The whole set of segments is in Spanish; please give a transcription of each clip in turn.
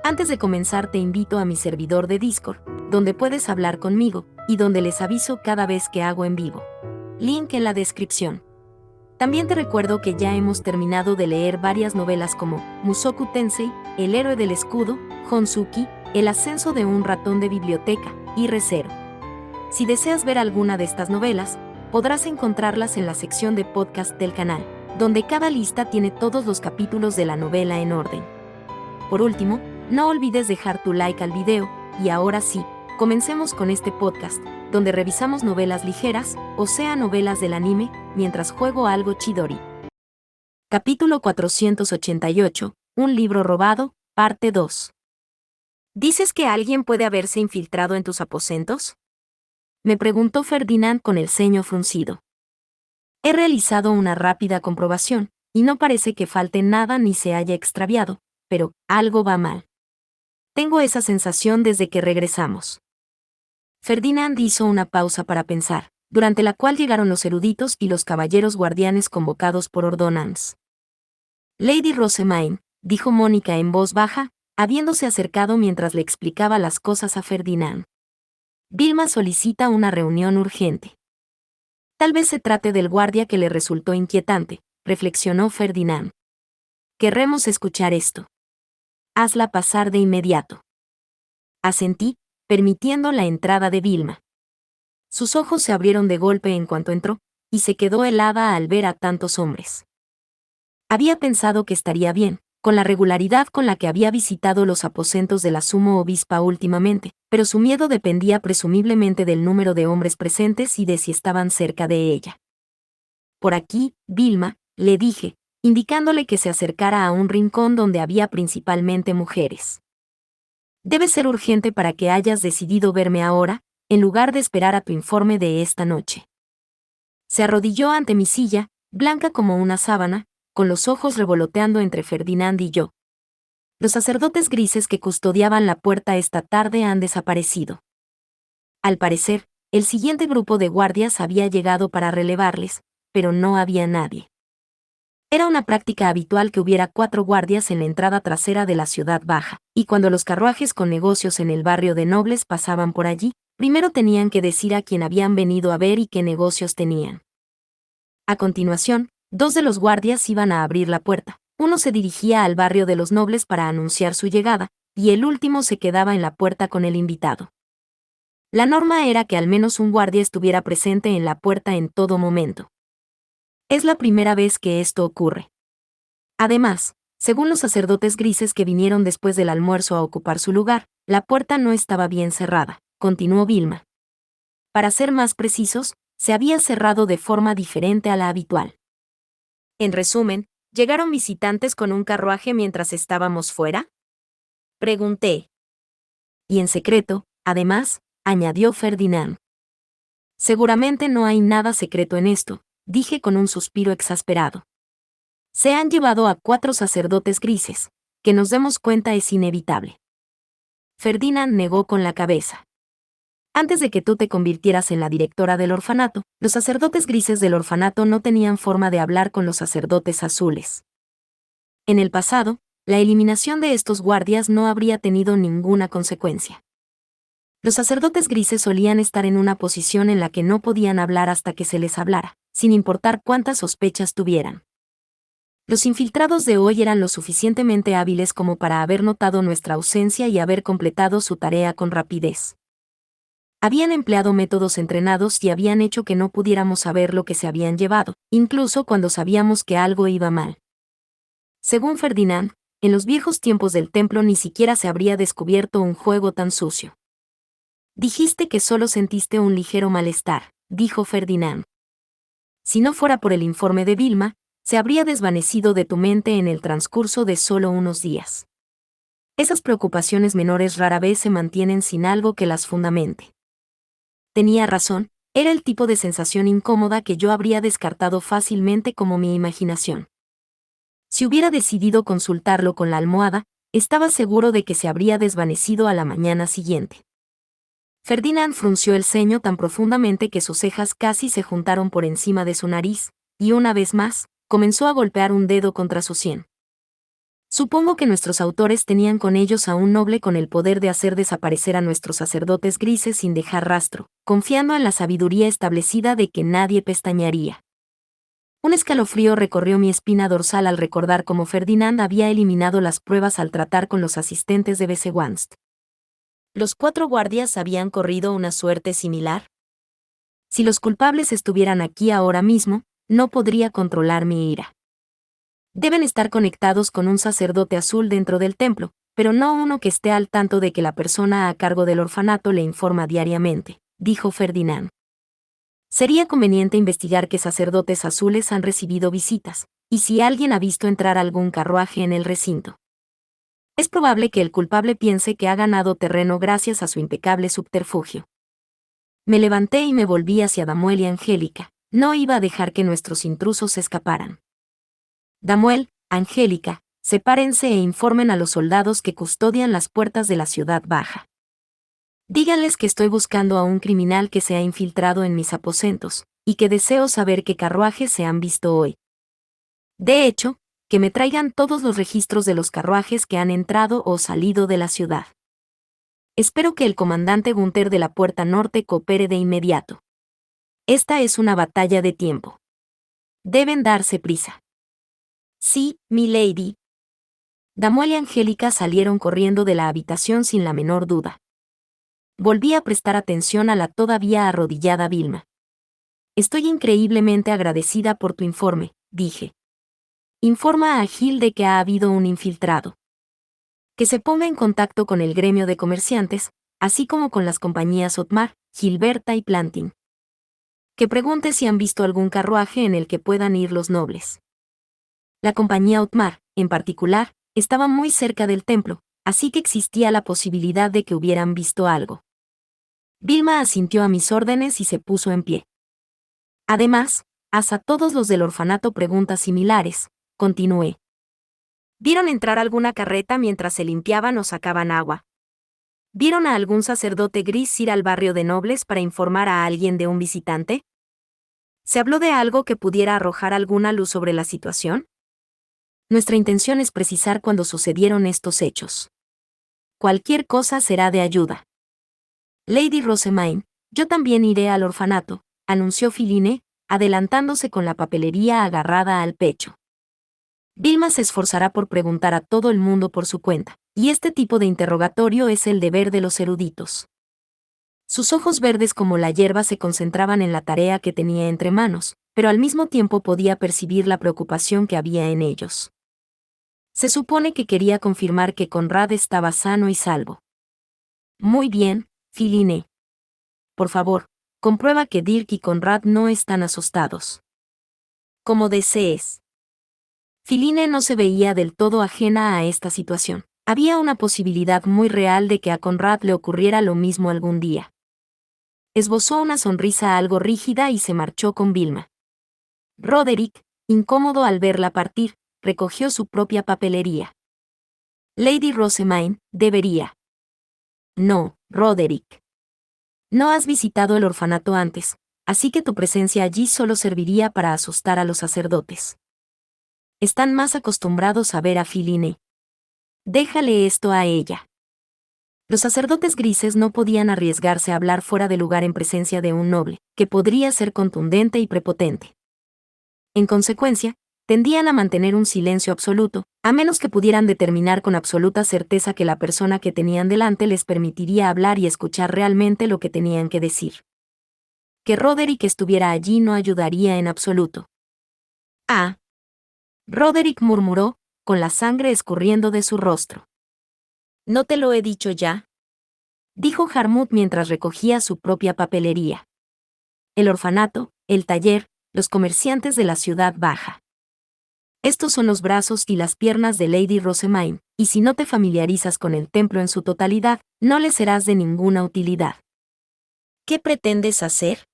Antes de comenzar te invito a mi servidor de Discord, donde puedes hablar conmigo, y donde les aviso cada vez que hago en vivo. Link en la descripción. También te recuerdo que ya hemos terminado de leer varias novelas como Mushoku Tensei, El héroe del escudo, Honsuki, El ascenso de un ratón de biblioteca, y Re:Zero. Si deseas ver alguna de estas novelas, podrás encontrarlas en la sección de podcast del canal, donde cada lista tiene todos los capítulos de la novela en orden. Por último, no olvides dejar tu like al video, y ahora sí, comencemos con este podcast, donde revisamos novelas ligeras, o sea novelas del anime, mientras juego algo Chidori. Capítulo 488, Un libro robado, parte 2. ¿Dices que alguien puede haberse infiltrado en tus aposentos? Me preguntó Ferdinand con el ceño fruncido. He realizado una rápida comprobación, y no parece que falte nada ni se haya extraviado, pero algo va mal. Tengo esa sensación desde que regresamos. Ferdinand hizo una pausa para pensar, durante la cual llegaron los eruditos y los caballeros guardianes convocados por Ordonance. Lady Rosemaine, dijo Mónica en voz baja, habiéndose acercado mientras le explicaba las cosas a Ferdinand. Vilma solicita una reunión urgente. Tal vez se trate del guardia que le resultó inquietante, reflexionó Ferdinand. Querremos escuchar esto. Hazla pasar de inmediato. Asentí, permitiendo la entrada de Vilma. Sus ojos se abrieron de golpe en cuanto entró, y se quedó helada al ver a tantos hombres. Había pensado que estaría bien, con la regularidad con la que había visitado los aposentos de la sumo obispa últimamente, pero su miedo dependía presumiblemente del número de hombres presentes y de si estaban cerca de ella. Por aquí, Vilma, le dije, indicándole que se acercara a un rincón donde había principalmente mujeres. Debe ser urgente para que hayas decidido verme ahora, en lugar de esperar a tu informe de esta noche. Se arrodilló ante mi silla, blanca como una sábana, con los ojos revoloteando entre Ferdinand y yo. Los sacerdotes grises que custodiaban la puerta esta tarde han desaparecido. Al parecer, el siguiente grupo de guardias había llegado para relevarles, pero no había nadie. Era una práctica habitual que hubiera 4 guardias en la entrada trasera de la ciudad baja, y cuando los carruajes con negocios en el barrio de nobles pasaban por allí, primero tenían que decir a quién habían venido a ver y qué negocios tenían. A continuación, 2 de los guardias iban a abrir la puerta, uno se dirigía al barrio de los nobles para anunciar su llegada, y el último se quedaba en la puerta con el invitado. La norma era que al menos un guardia estuviera presente en la puerta en todo momento. Es la primera vez que esto ocurre. Además, según los sacerdotes grises que vinieron después del almuerzo a ocupar su lugar, la puerta no estaba bien cerrada, continuó Vilma. Para ser más precisos, se había cerrado de forma diferente a la habitual. En resumen, ¿llegaron visitantes con un carruaje mientras estábamos fuera? Pregunté. Y en secreto, además, añadió Ferdinand. Seguramente no hay nada secreto en esto, dije con un suspiro exasperado. Se han llevado a 4 sacerdotes grises, que nos demos cuenta es inevitable. Ferdinand negó con la cabeza. Antes de que tú te convirtieras en la directora del orfanato, los sacerdotes grises del orfanato no tenían forma de hablar con los sacerdotes azules. En el pasado, la eliminación de estos guardias no habría tenido ninguna consecuencia. Los sacerdotes grises solían estar en una posición en la que no podían hablar hasta que se les hablara, sin importar cuántas sospechas tuvieran. Los infiltrados de hoy eran lo suficientemente hábiles como para haber notado nuestra ausencia y haber completado su tarea con rapidez. Habían empleado métodos entrenados y habían hecho que no pudiéramos saber lo que se habían llevado, incluso cuando sabíamos que algo iba mal. Según Ferdinand, en los viejos tiempos del templo ni siquiera se habría descubierto un juego tan sucio. Dijiste que solo sentiste un ligero malestar, dijo Ferdinand. Si no fuera por el informe de Vilma, se habría desvanecido de tu mente en el transcurso de solo unos días. Esas preocupaciones menores rara vez se mantienen sin algo que las fundamente. Tenía razón, era el tipo de sensación incómoda que yo habría descartado fácilmente como mi imaginación. Si hubiera decidido consultarlo con la almohada, estaba seguro de que se habría desvanecido a la mañana siguiente. Ferdinand frunció el ceño tan profundamente que sus cejas casi se juntaron por encima de su nariz, y una vez más, comenzó a golpear un dedo contra su sien. Supongo que nuestros autores tenían con ellos a un noble con el poder de hacer desaparecer a nuestros sacerdotes grises sin dejar rastro, confiando en la sabiduría establecida de que nadie pestañearía. Un escalofrío recorrió mi espina dorsal al recordar cómo Ferdinand había eliminado las pruebas al tratar con los asistentes de Besewanst. ¿Los 4 guardias habían corrido una suerte similar? Si los culpables estuvieran aquí ahora mismo, no podría controlar mi ira. Deben estar conectados con un sacerdote azul dentro del templo, pero no uno que esté al tanto de que la persona a cargo del orfanato le informa diariamente, dijo Ferdinand. Sería conveniente investigar qué sacerdotes azules han recibido visitas, y si alguien ha visto entrar algún carruaje en el recinto. Es probable que el culpable piense que ha ganado terreno gracias a su impecable subterfugio. Me levanté y me volví hacia Damuel y Angélica. No iba a dejar que nuestros intrusos se escaparan. Damuel, Angélica, sepárense e informen a los soldados que custodian las puertas de la ciudad baja. Díganles que estoy buscando a un criminal que se ha infiltrado en mis aposentos, y que deseo saber qué carruajes se han visto hoy. De hecho, que me traigan todos los registros de los carruajes que han entrado o salido de la ciudad. Espero que el comandante Gunther de la Puerta Norte coopere de inmediato. Esta es una batalla de tiempo. Deben darse prisa. Sí, milady. Damuel y Angélica salieron corriendo de la habitación sin la menor duda. Volví a prestar atención a la todavía arrodillada Vilma. Estoy increíblemente agradecida por tu informe, dije. Informa a Gil de que ha habido un infiltrado. Que se ponga en contacto con el gremio de comerciantes, así como con las compañías Otmar, Gilberta y Planting. Que pregunte si han visto algún carruaje en el que puedan ir los nobles. La compañía Otmar, en particular, estaba muy cerca del templo, así que existía la posibilidad de que hubieran visto algo. Vilma asintió a mis órdenes y se puso en pie. Además, haz a todos los del orfanato preguntas similares, continué. ¿Vieron entrar alguna carreta mientras se limpiaban o sacaban agua? ¿Vieron a algún sacerdote gris ir al barrio de nobles para informar a alguien de un visitante? ¿Se habló de algo que pudiera arrojar alguna luz sobre la situación? Nuestra intención es precisar cuándo sucedieron estos hechos. Cualquier cosa será de ayuda. Lady Rosemaine, yo también iré al orfanato, anunció Philine, adelantándose con la papelería agarrada al pecho. Vilma se esforzará por preguntar a todo el mundo por su cuenta, y este tipo de interrogatorio es el deber de los eruditos. Sus ojos verdes como la hierba se concentraban en la tarea que tenía entre manos, pero al mismo tiempo podía percibir la preocupación que había en ellos. Se supone que quería confirmar que Conrad estaba sano y salvo. Muy bien, Philine. Por favor, comprueba que Dirk y Conrad no están asustados. Como desees. Philine no se veía del todo ajena a esta situación. Había una posibilidad muy real de que a Conrad le ocurriera lo mismo algún día. Esbozó una sonrisa algo rígida y se marchó con Vilma. Roderick, incómodo al verla partir, recogió su propia papelería. Lady Rosemaine, debería. No, Roderick. No has visitado el orfanato antes, así que tu presencia allí solo serviría para asustar a los sacerdotes. Están más acostumbrados a ver a Philine. Déjale esto a ella. Los sacerdotes grises no podían arriesgarse a hablar fuera de lugar en presencia de un noble, que podría ser contundente y prepotente. En consecuencia, tendían a mantener un silencio absoluto, a menos que pudieran determinar con absoluta certeza que la persona que tenían delante les permitiría hablar y escuchar realmente lo que tenían que decir. Que Roderick estuviera allí no ayudaría en absoluto. Ah. Roderick murmuró, con la sangre escurriendo de su rostro. ¿No te lo he dicho ya? Dijo Harmut mientras recogía su propia papelería. El orfanato, el taller, los comerciantes de la ciudad baja. Estos son los brazos y las piernas de Lady Rosemaine, y si no te familiarizas con el templo en su totalidad, no le serás de ninguna utilidad. ¿Qué pretendes hacer?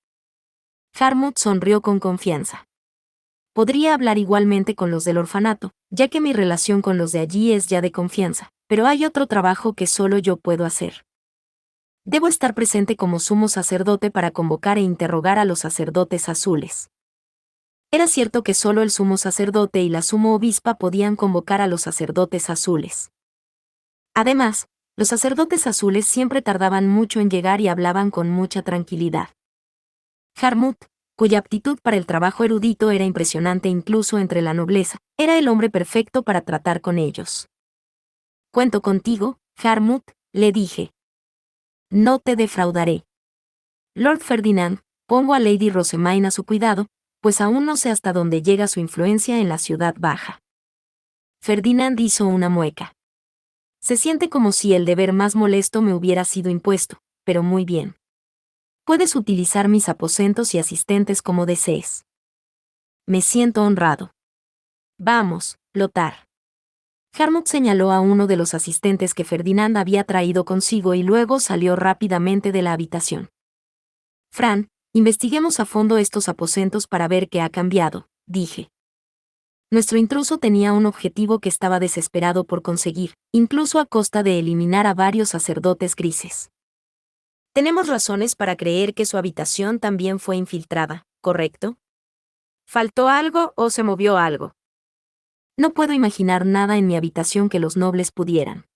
Harmut sonrió con confianza. Podría hablar igualmente con los del orfanato, ya que mi relación con los de allí es ya de confianza, pero hay otro trabajo que solo yo puedo hacer. Debo estar presente como sumo sacerdote para convocar e interrogar a los sacerdotes azules. Era cierto que solo el sumo sacerdote y la sumo obispa podían convocar a los sacerdotes azules. Además, los sacerdotes azules siempre tardaban mucho en llegar y hablaban con mucha tranquilidad. Jarmut, cuya aptitud para el trabajo erudito era impresionante incluso entre la nobleza, era el hombre perfecto para tratar con ellos. «Cuento contigo, Jarmut», le dije. «No te defraudaré. Lord Ferdinand, pongo a Lady Rosemaine a su cuidado, pues aún no sé hasta dónde llega su influencia en la ciudad baja». Ferdinand hizo una mueca. Se siente como si el deber más molesto me hubiera sido impuesto, pero muy bien. Puedes utilizar mis aposentos y asistentes como desees. Me siento honrado. Vamos, Lothar. Jarmut señaló a uno de los asistentes que Ferdinand había traído consigo y luego salió rápidamente de la habitación. Fran, investiguemos a fondo estos aposentos para ver qué ha cambiado, dije. Nuestro intruso tenía un objetivo que estaba desesperado por conseguir, incluso a costa de eliminar a varios sacerdotes grises. Tenemos razones para creer que su habitación también fue infiltrada, ¿correcto? ¿Faltó algo o se movió algo? No puedo imaginar nada en mi habitación que los nobles pudieran.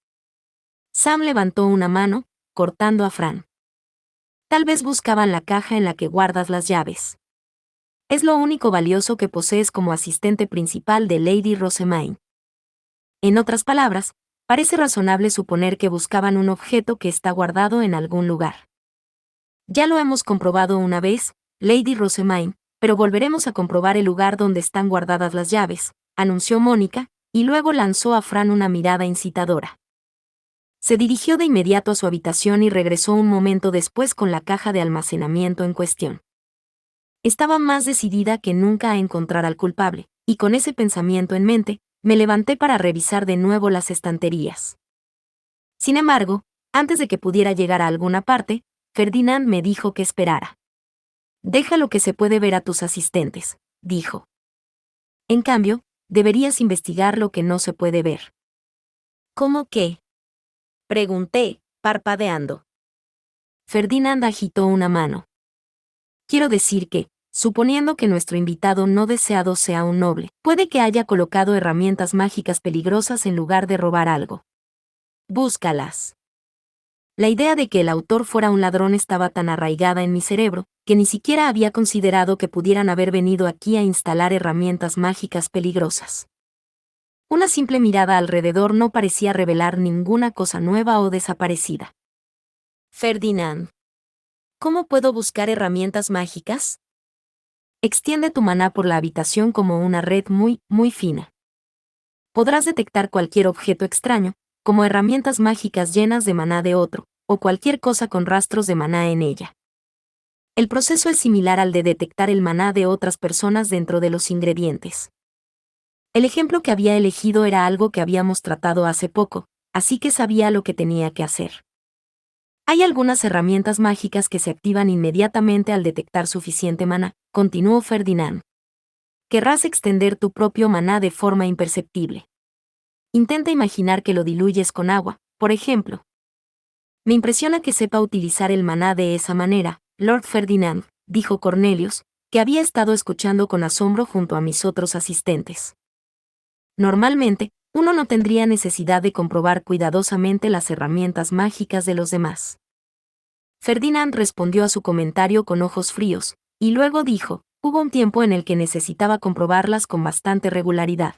Sam levantó una mano, cortando a Fran. Tal vez buscaban la caja en la que guardas las llaves. Es lo único valioso que posees como asistente principal de Lady Rosemaine. En otras palabras, parece razonable suponer que buscaban un objeto que está guardado en algún lugar. Ya lo hemos comprobado una vez, Lady Rosemaine, pero volveremos a comprobar el lugar donde están guardadas las llaves, anunció Mónica, y luego lanzó a Fran una mirada incitadora. Se dirigió de inmediato a su habitación y regresó un momento después con la caja de almacenamiento en cuestión. Estaba más decidida que nunca a encontrar al culpable, y con ese pensamiento en mente, me levanté para revisar de nuevo las estanterías. Sin embargo, antes de que pudiera llegar a alguna parte, Ferdinand me dijo que esperara. «Deja lo que se puede ver a tus asistentes», dijo. «En cambio, deberías investigar lo que no se puede ver». «¿Cómo qué?», pregunté, parpadeando. Ferdinand agitó una mano. «Quiero decir que, suponiendo que nuestro invitado no deseado sea un noble, puede que haya colocado herramientas mágicas peligrosas en lugar de robar algo. Búscalas». La idea de que el autor fuera un ladrón estaba tan arraigada en mi cerebro, que ni siquiera había considerado que pudieran haber venido aquí a instalar herramientas mágicas peligrosas. Una simple mirada alrededor no parecía revelar ninguna cosa nueva o desaparecida. «Ferdinand, ¿cómo puedo buscar herramientas mágicas?» «Extiende tu maná por la habitación como una red muy, muy fina. Podrás detectar cualquier objeto extraño, como herramientas mágicas llenas de maná de otro, o cualquier cosa con rastros de maná en ella. El proceso es similar al de detectar el maná de otras personas dentro de los ingredientes». El ejemplo que había elegido era algo que habíamos tratado hace poco, así que sabía lo que tenía que hacer. «Hay algunas herramientas mágicas que se activan inmediatamente al detectar suficiente maná», continuó Ferdinand. «Querrás extender tu propio maná de forma imperceptible. Intenta imaginar que lo diluyes con agua, por ejemplo». «Me impresiona que sepa utilizar el maná de esa manera, Lord Ferdinand», dijo Cornelius, que había estado escuchando con asombro junto a mis otros asistentes. «Normalmente, uno no tendría necesidad de comprobar cuidadosamente las herramientas mágicas de los demás». Ferdinand respondió a su comentario con ojos fríos, y luego dijo: «Hubo un tiempo en el que necesitaba comprobarlas con bastante regularidad.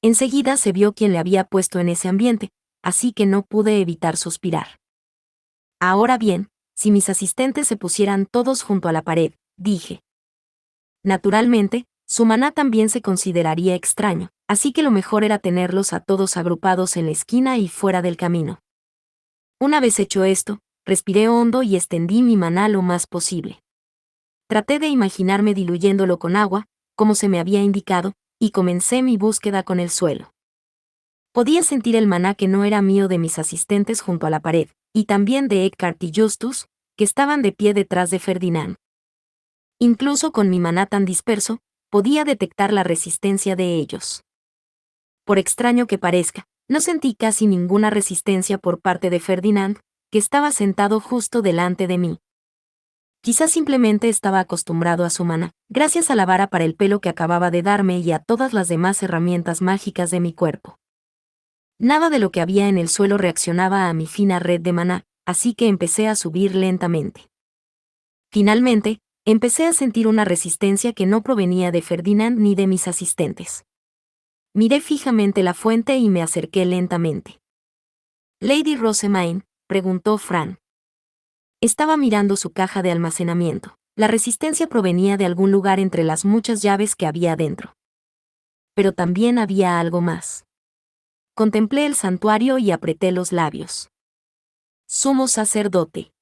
Enseguida se vio quién le había puesto en ese ambiente, así que no pude evitar suspirar. Ahora bien, si mis asistentes se pusieran todos junto a la pared», dije. «Naturalmente, su maná también se consideraría extraño, así que lo mejor era tenerlos a todos agrupados en la esquina y fuera del camino». Una vez hecho esto, respiré hondo y extendí mi maná lo más posible. Traté de imaginarme diluyéndolo con agua, como se me había indicado, y comencé mi búsqueda con el suelo. Podía sentir el maná que no era mío de mis asistentes junto a la pared, y también de Eckhart y Justus, que estaban de pie detrás de Ferdinand. Incluso con mi maná tan disperso, podía detectar la resistencia de ellos. Por extraño que parezca, no sentí casi ninguna resistencia por parte de Ferdinand, que estaba sentado justo delante de mí. Quizás simplemente estaba acostumbrado a su maná, gracias a la vara para el pelo que acababa de darme y a todas las demás herramientas mágicas de mi cuerpo. Nada de lo que había en el suelo reaccionaba a mi fina red de maná, así que empecé a subir lentamente. Finalmente, empecé a sentir una resistencia que no provenía de Ferdinand ni de mis asistentes. Miré fijamente la fuente y me acerqué lentamente. «Lady Rosamine», preguntó Fran. Estaba mirando su caja de almacenamiento. La resistencia provenía de algún lugar entre las muchas llaves que había dentro. Pero también había algo más. Contemplé el santuario y apreté los labios. «Sumo sacerdote».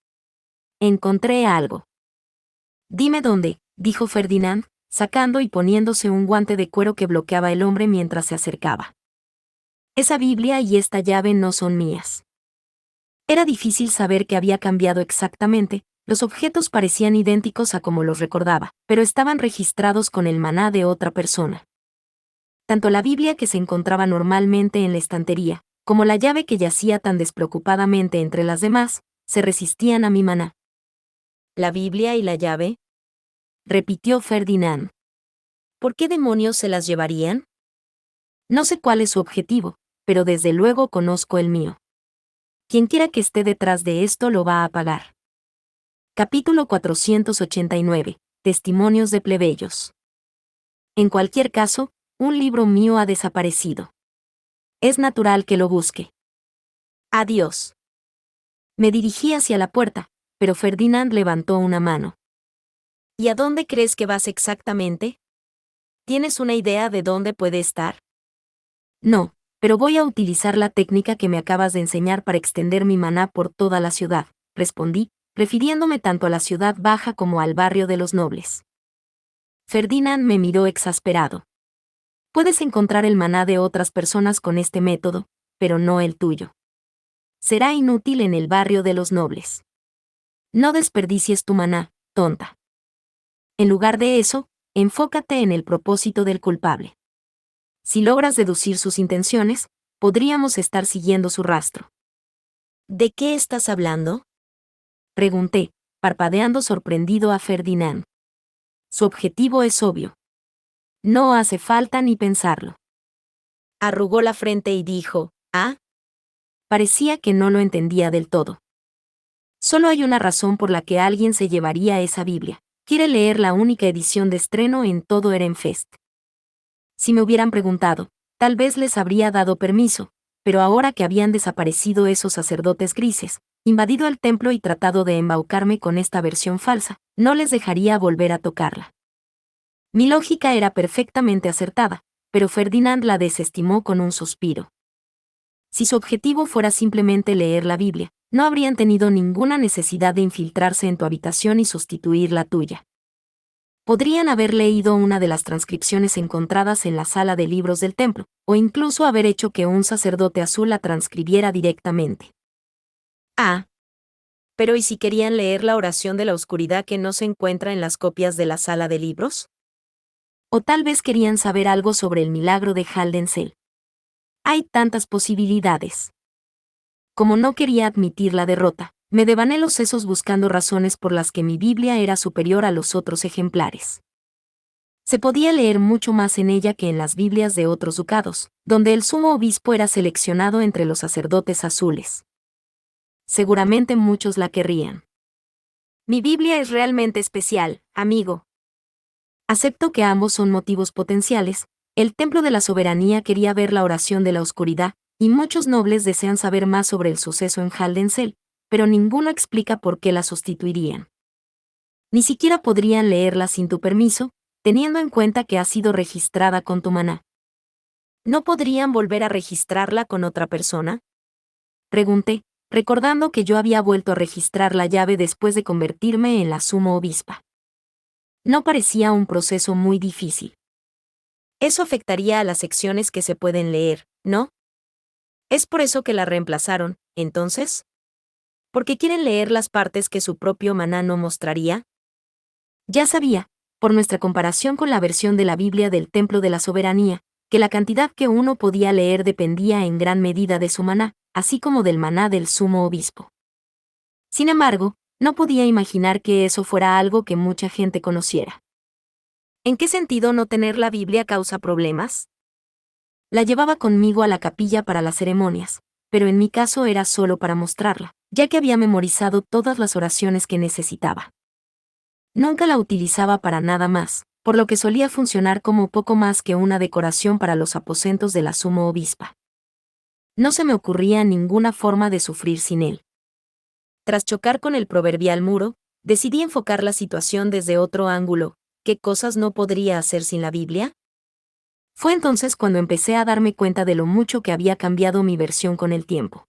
Encontré algo. «Dime dónde», dijo Ferdinand, sacando y poniéndose un guante de cuero que bloqueaba el hombre mientras se acercaba. «Esa Biblia y esta llave no son mías». Era difícil saber qué había cambiado exactamente, los objetos parecían idénticos a como los recordaba, pero estaban registrados con el maná de otra persona. Tanto la Biblia que se encontraba normalmente en la estantería, como la llave que yacía tan despreocupadamente entre las demás, se resistían a mi maná. «¿La Biblia y la llave?», repitió Ferdinand. «¿Por qué demonios se las llevarían? No sé cuál es su objetivo, pero desde luego conozco el mío. Quienquiera que esté detrás de esto lo va a pagar». Capítulo 489. Testimonios de plebeyos. En cualquier caso, un libro mío ha desaparecido. Es natural que lo busque. Adiós. Me dirigí hacia la puerta, pero Ferdinand levantó una mano. ¿Y a dónde crees que vas exactamente? ¿Tienes una idea de dónde puede estar? No, pero voy a utilizar la técnica que me acabas de enseñar para extender mi maná por toda la ciudad, respondí, refiriéndome tanto a la ciudad baja como al barrio de los nobles. Ferdinand me miró exasperado. Puedes encontrar el maná de otras personas con este método, pero no el tuyo. Será inútil en el barrio de los nobles. No desperdicies tu maná, tonta. En lugar de eso, enfócate en el propósito del culpable. Si logras deducir sus intenciones, podríamos estar siguiendo su rastro. ¿De qué estás hablando?, pregunté, parpadeando sorprendido a Ferdinand. Su objetivo es obvio. No hace falta ni pensarlo. Arrugó la frente y dijo, «¿Ah?». Parecía que no lo entendía del todo. Solo hay una razón por la que alguien se llevaría esa Biblia. Quiere leer la única edición de estreno en todo Ehrenfest. Si me hubieran preguntado, tal vez les habría dado permiso, pero ahora que habían desaparecido esos sacerdotes grises, invadido el templo y tratado de embaucarme con esta versión falsa, no les dejaría volver a tocarla. Mi lógica era perfectamente acertada, pero Ferdinand la desestimó con un suspiro. Si su objetivo fuera simplemente leer la Biblia, no habrían tenido ninguna necesidad de infiltrarse en tu habitación y sustituir la tuya. Podrían haber leído una de las transcripciones encontradas en la sala de libros del templo, o incluso haber hecho que un sacerdote azul la transcribiera directamente. Ah. Pero ¿y si querían leer la oración de la oscuridad que no se encuentra en las copias de la sala de libros? O tal vez querían saber algo sobre el milagro de Haldensel. Hay tantas posibilidades. Como no quería admitir la derrota, me devané los sesos buscando razones por las que mi Biblia era superior a los otros ejemplares. Se podía leer mucho más en ella que en las Biblias de otros ducados, donde el sumo obispo era seleccionado entre los sacerdotes azules. Seguramente muchos la querrían. Mi Biblia es realmente especial, amigo. Acepto que ambos son motivos potenciales. El Templo de la Soberanía quería ver la oración de la oscuridad, y muchos nobles desean saber más sobre el suceso en Haldensel, pero ninguno explica por qué la sustituirían. Ni siquiera podrían leerla sin tu permiso, teniendo en cuenta que ha sido registrada con tu maná. ¿No podrían volver a registrarla con otra persona?, pregunté, recordando que yo había vuelto a registrar la llave después de convertirme en la sumo obispa. No parecía un proceso muy difícil. Eso afectaría a las secciones que se pueden leer, ¿no? ¿Es por eso que la reemplazaron, entonces? ¿Porque quieren leer las partes que su propio maná no mostraría? Ya sabía, por nuestra comparación con la versión de la Biblia del Templo de la Soberanía, que la cantidad que uno podía leer dependía en gran medida de su maná, así como del maná del sumo obispo. Sin embargo, No podía imaginar que eso fuera algo que mucha gente conociera. ¿En qué sentido no tener la Biblia causa problemas? La llevaba conmigo a la capilla para las ceremonias, pero en mi caso era solo para mostrarla, ya que había memorizado todas las oraciones que necesitaba. Nunca la utilizaba para nada más, por lo que solía funcionar como poco más que una decoración para los aposentos de la sumo obispa. No se me ocurría ninguna forma de sufrir sin él. Tras chocar con el proverbial muro, decidí enfocar la situación desde otro ángulo. ¿Qué cosas no podría hacer sin la Biblia? Fue entonces cuando empecé a darme cuenta de lo mucho que había cambiado mi versión con el tiempo.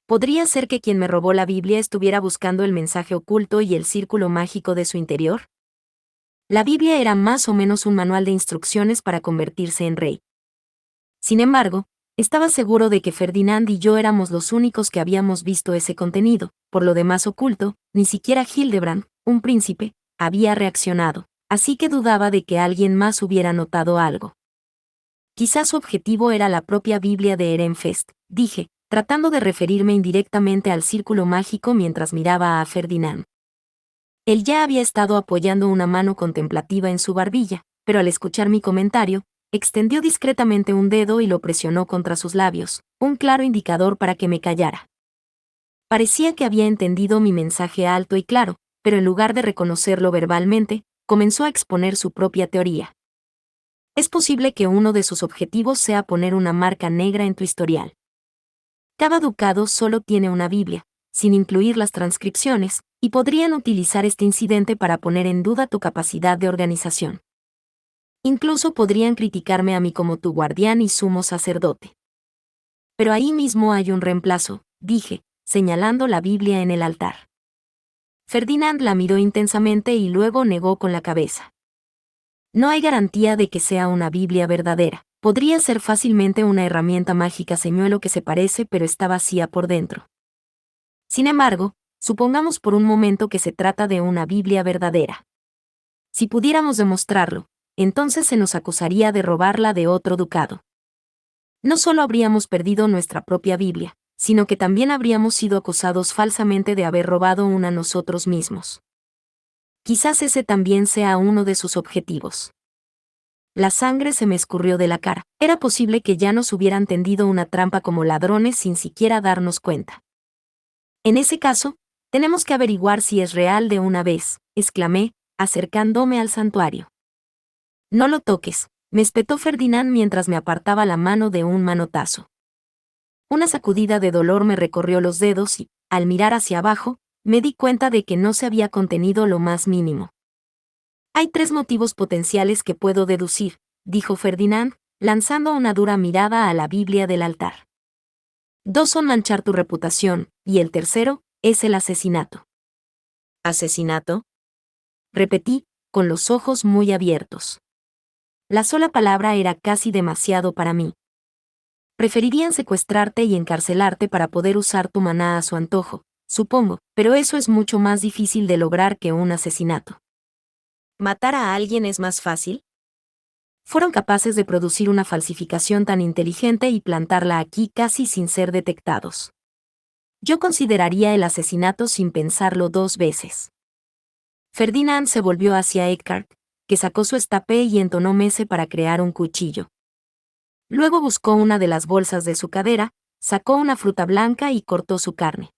¿Podría ser que quien me robó la Biblia estuviera buscando el mensaje oculto y el círculo mágico de su interior? La Biblia era más o menos un manual de instrucciones para convertirse en rey. Sin embargo, estaba seguro de que Ferdinand y yo éramos los únicos que habíamos visto ese contenido. Por lo demás oculto, ni siquiera Hildebrand, un príncipe, había reaccionado, así que dudaba de que alguien más hubiera notado algo. Quizás su objetivo era la propia Biblia de Ehrenfest, dije, tratando de referirme indirectamente al círculo mágico mientras miraba a Ferdinand. Él ya había estado apoyando una mano contemplativa en su barbilla, pero al escuchar mi comentario, extendió discretamente un dedo y lo presionó contra sus labios, un claro indicador para que me callara. Parecía que había entendido mi mensaje alto y claro, pero en lugar de reconocerlo verbalmente, comenzó a exponer su propia teoría. Es posible que uno de sus objetivos sea poner una marca negra en tu historial. Cada ducado solo tiene una Biblia, sin incluir las transcripciones, y podrían utilizar este incidente para poner en duda tu capacidad de organización. Incluso podrían criticarme a mí como tu guardián y sumo sacerdote. Pero ahí mismo hay un reemplazo, dije, señalando la Biblia en el altar. Ferdinand la miró intensamente y luego negó con la cabeza. No hay garantía de que sea una Biblia verdadera. Podría ser fácilmente una herramienta mágica señuelo que se parece pero está vacía por dentro. Sin embargo, supongamos por un momento que se trata de una Biblia verdadera. Si pudiéramos demostrarlo, entonces se nos acusaría de robarla de otro ducado. No solo habríamos perdido nuestra propia Biblia, sino que también habríamos sido acusados falsamente de haber robado una nosotros mismos. Quizás ese también sea uno de sus objetivos. La sangre se me escurrió de la cara. Era posible que ya nos hubieran tendido una trampa como ladrones sin siquiera darnos cuenta. En ese caso, tenemos que averiguar si es real de una vez, exclamé, acercándome al santuario. No lo toques, me espetó Ferdinand mientras me apartaba la mano de un manotazo. Una sacudida de dolor me recorrió los dedos y, al mirar hacia abajo, me di cuenta de que no se había contenido lo más mínimo. Hay 3 motivos potenciales que puedo deducir, dijo Ferdinand, lanzando una dura mirada a la Biblia del altar. 2 son manchar tu reputación, y el tercero es el asesinato. ¿Asesinato? Repetí, con los ojos muy abiertos. La sola palabra era casi demasiado para mí. Preferirían secuestrarte y encarcelarte para poder usar tu maná a su antojo, supongo, pero eso es mucho más difícil de lograr que un asesinato. ¿Matar a alguien es más fácil? Fueron capaces de producir una falsificación tan inteligente y plantarla aquí casi sin ser detectados. Yo consideraría el asesinato sin pensarlo 2 veces. Ferdinand se volvió hacia Eckhart, que sacó su estape y entonó mese para crear un cuchillo. Luego buscó una de las bolsas de su cadera, sacó una fruta blanca y cortó su carne.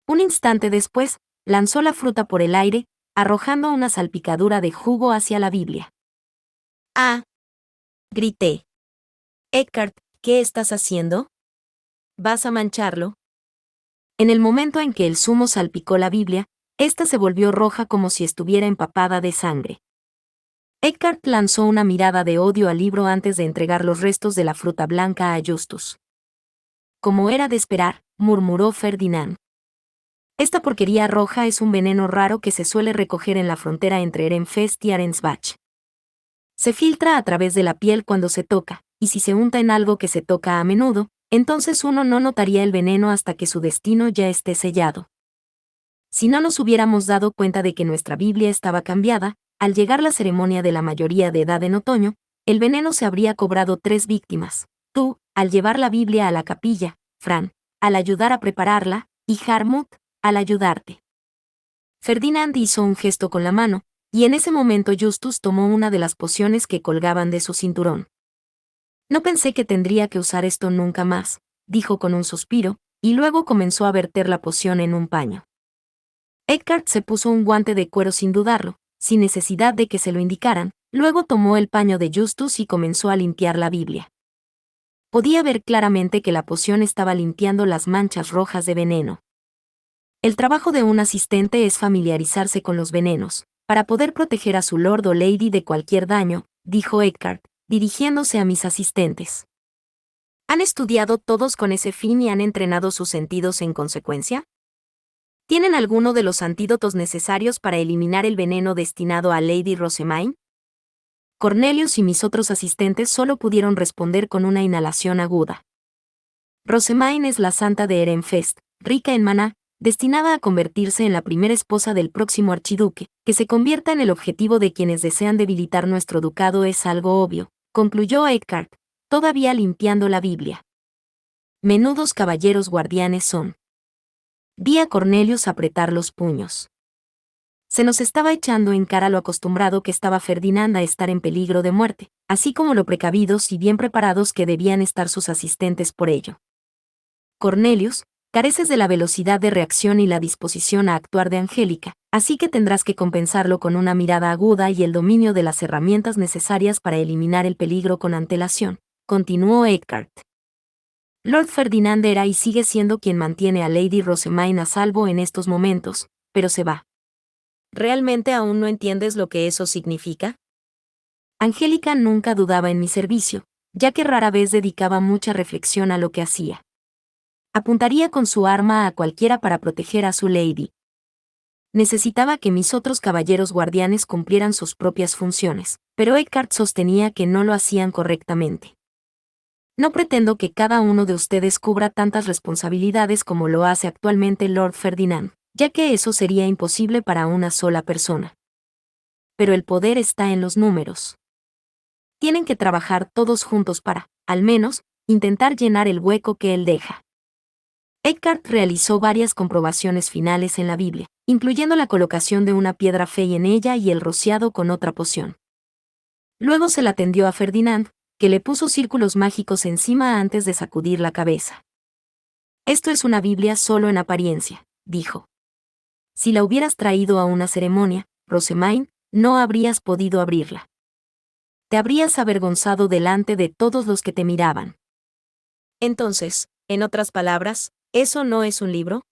Un instante después, lanzó la fruta por el aire, arrojando una salpicadura de jugo hacia la Biblia. ¡Ah! Grité. Eckhart, ¿qué estás haciendo? ¿Vas a mancharlo? En el momento en que el zumo salpicó la Biblia, ésta se volvió roja como si estuviera empapada de sangre. Eckhart lanzó una mirada de odio al libro antes de entregar los restos de la fruta blanca a Justus. Como era de esperar, murmuró Ferdinand. Esta porquería roja es un veneno raro que se suele recoger en la frontera entre Ehrenfest y Arensbach. Se filtra a través de la piel cuando se toca, y si se unta en algo que se toca a menudo, entonces uno no notaría el veneno hasta que su destino ya esté sellado. Si no nos hubiéramos dado cuenta de que nuestra Biblia estaba cambiada, al llegar la ceremonia de la mayoría de edad en otoño, el veneno se habría cobrado 3 víctimas. Tú, al llevar la Biblia a la capilla, Fran, al ayudar a prepararla, y Harmut, al ayudarte. Ferdinand hizo un gesto con la mano, y en ese momento Justus tomó una de las pociones que colgaban de su cinturón. No pensé que tendría que usar esto nunca más, dijo con un suspiro, y luego comenzó a verter la poción en un paño. Eckhart se puso un guante de cuero sin dudarlo, sin necesidad de que se lo indicaran, luego tomó el paño de Justus y comenzó a limpiar la Biblia. Podía ver claramente que la poción estaba limpiando las manchas rojas de veneno. El trabajo de un asistente es familiarizarse con los venenos, para poder proteger a su lord o lady de cualquier daño, dijo Eckhart, dirigiéndose a mis asistentes. ¿Han estudiado todos con ese fin y han entrenado sus sentidos en consecuencia? ¿Tienen alguno de los antídotos necesarios para eliminar el veneno destinado a Lady Rosamine? Cornelius y mis otros asistentes solo pudieron responder con una inhalación aguda. Rosamine es la santa de Ehrenfest, rica en maná, destinada a convertirse en la primera esposa del próximo archiduque. Que se convierta en el objetivo de quienes desean debilitar nuestro ducado es algo obvio, concluyó Eckhart, todavía limpiando la Biblia. Menudos caballeros guardianes son. Vi a Cornelius apretar los puños. Se nos estaba echando en cara lo acostumbrado que estaba Ferdinand a estar en peligro de muerte, así como lo precavidos y bien preparados que debían estar sus asistentes por ello. Cornelius, careces de la velocidad de reacción y la disposición a actuar de Angélica, así que tendrás que compensarlo con una mirada aguda y el dominio de las herramientas necesarias para eliminar el peligro con antelación, continuó Eckhart. Lord Ferdinand era y sigue siendo quien mantiene a Lady Rosamine a salvo en estos momentos, pero se va. ¿Realmente aún no entiendes lo que eso significa? Angélica nunca dudaba en mi servicio, ya que rara vez dedicaba mucha reflexión a lo que hacía. Apuntaría con su arma a cualquiera para proteger a su lady. Necesitaba que mis otros caballeros guardianes cumplieran sus propias funciones, pero Eckhart sostenía que no lo hacían correctamente. No pretendo que cada uno de ustedes cubra tantas responsabilidades como lo hace actualmente Lord Ferdinand, ya que eso sería imposible para una sola persona. Pero el poder está en los números. Tienen que trabajar todos juntos para, al menos, intentar llenar el hueco que él deja. Eckhart realizó varias comprobaciones finales en la Biblia, incluyendo la colocación de una piedra fey en ella y el rociado con otra poción. Luego se la tendió a Ferdinand, que le puso círculos mágicos encima antes de sacudir la cabeza. Esto es una Biblia solo en apariencia, dijo. Si la hubieras traído a una ceremonia, Rosamine, no habrías podido abrirla. Te habrías avergonzado delante de todos los que te miraban. Entonces, en otras palabras, ¿eso no es un libro?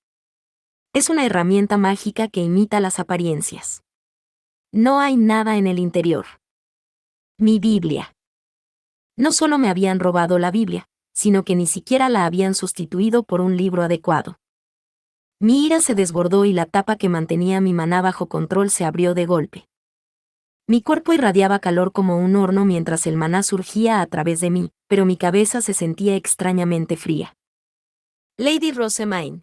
Es una herramienta mágica que imita las apariencias. No hay nada en el interior. Mi Biblia. No solo me habían robado la Biblia, sino que ni siquiera la habían sustituido por un libro adecuado. Mi ira se desbordó y la tapa que mantenía mi maná bajo control se abrió de golpe. Mi cuerpo irradiaba calor como un horno mientras el maná surgía a través de mí, pero mi cabeza se sentía extrañamente fría. Lady Rosamine.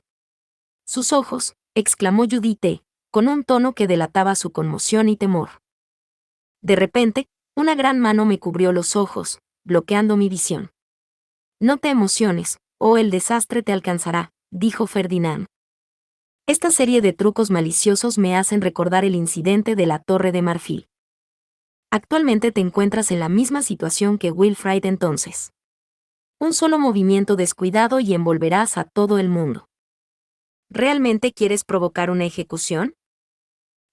Sus ojos, exclamó Judith, con un tono que delataba su conmoción y temor. De repente, una gran mano me cubrió los ojos, bloqueando mi visión. No te emociones, o el desastre te alcanzará, dijo Ferdinand. Esta serie de trucos maliciosos me hacen recordar el incidente de la Torre de Marfil. Actualmente te encuentras en la misma situación que Wilfrid entonces. Un solo movimiento descuidado y envolverás a todo el mundo. ¿Realmente quieres provocar una ejecución?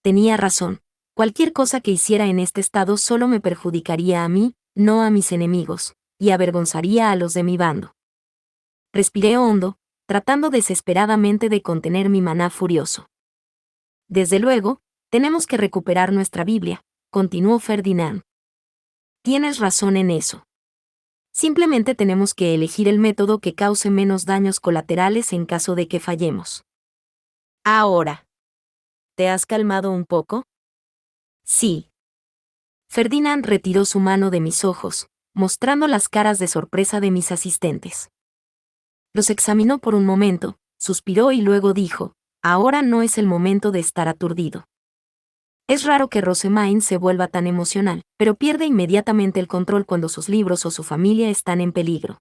Tenía razón. Cualquier cosa que hiciera en este estado solo me perjudicaría a mí, no a mis enemigos, y avergonzaría a los de mi bando. Respiré hondo, tratando desesperadamente de contener mi maná furioso. Desde luego, tenemos que recuperar nuestra Biblia, continuó Ferdinand. Tienes razón en eso. Simplemente tenemos que elegir el método que cause menos daños colaterales en caso de que fallemos. Ahora. ¿Te has calmado un poco? Sí. Ferdinand retiró su mano de mis ojos, mostrando las caras de sorpresa de mis asistentes. Los examinó por un momento, suspiró y luego dijo, ahora no es el momento de estar aturdido. Es raro que Rosamine se vuelva tan emocional, pero pierde inmediatamente el control cuando sus libros o su familia están en peligro.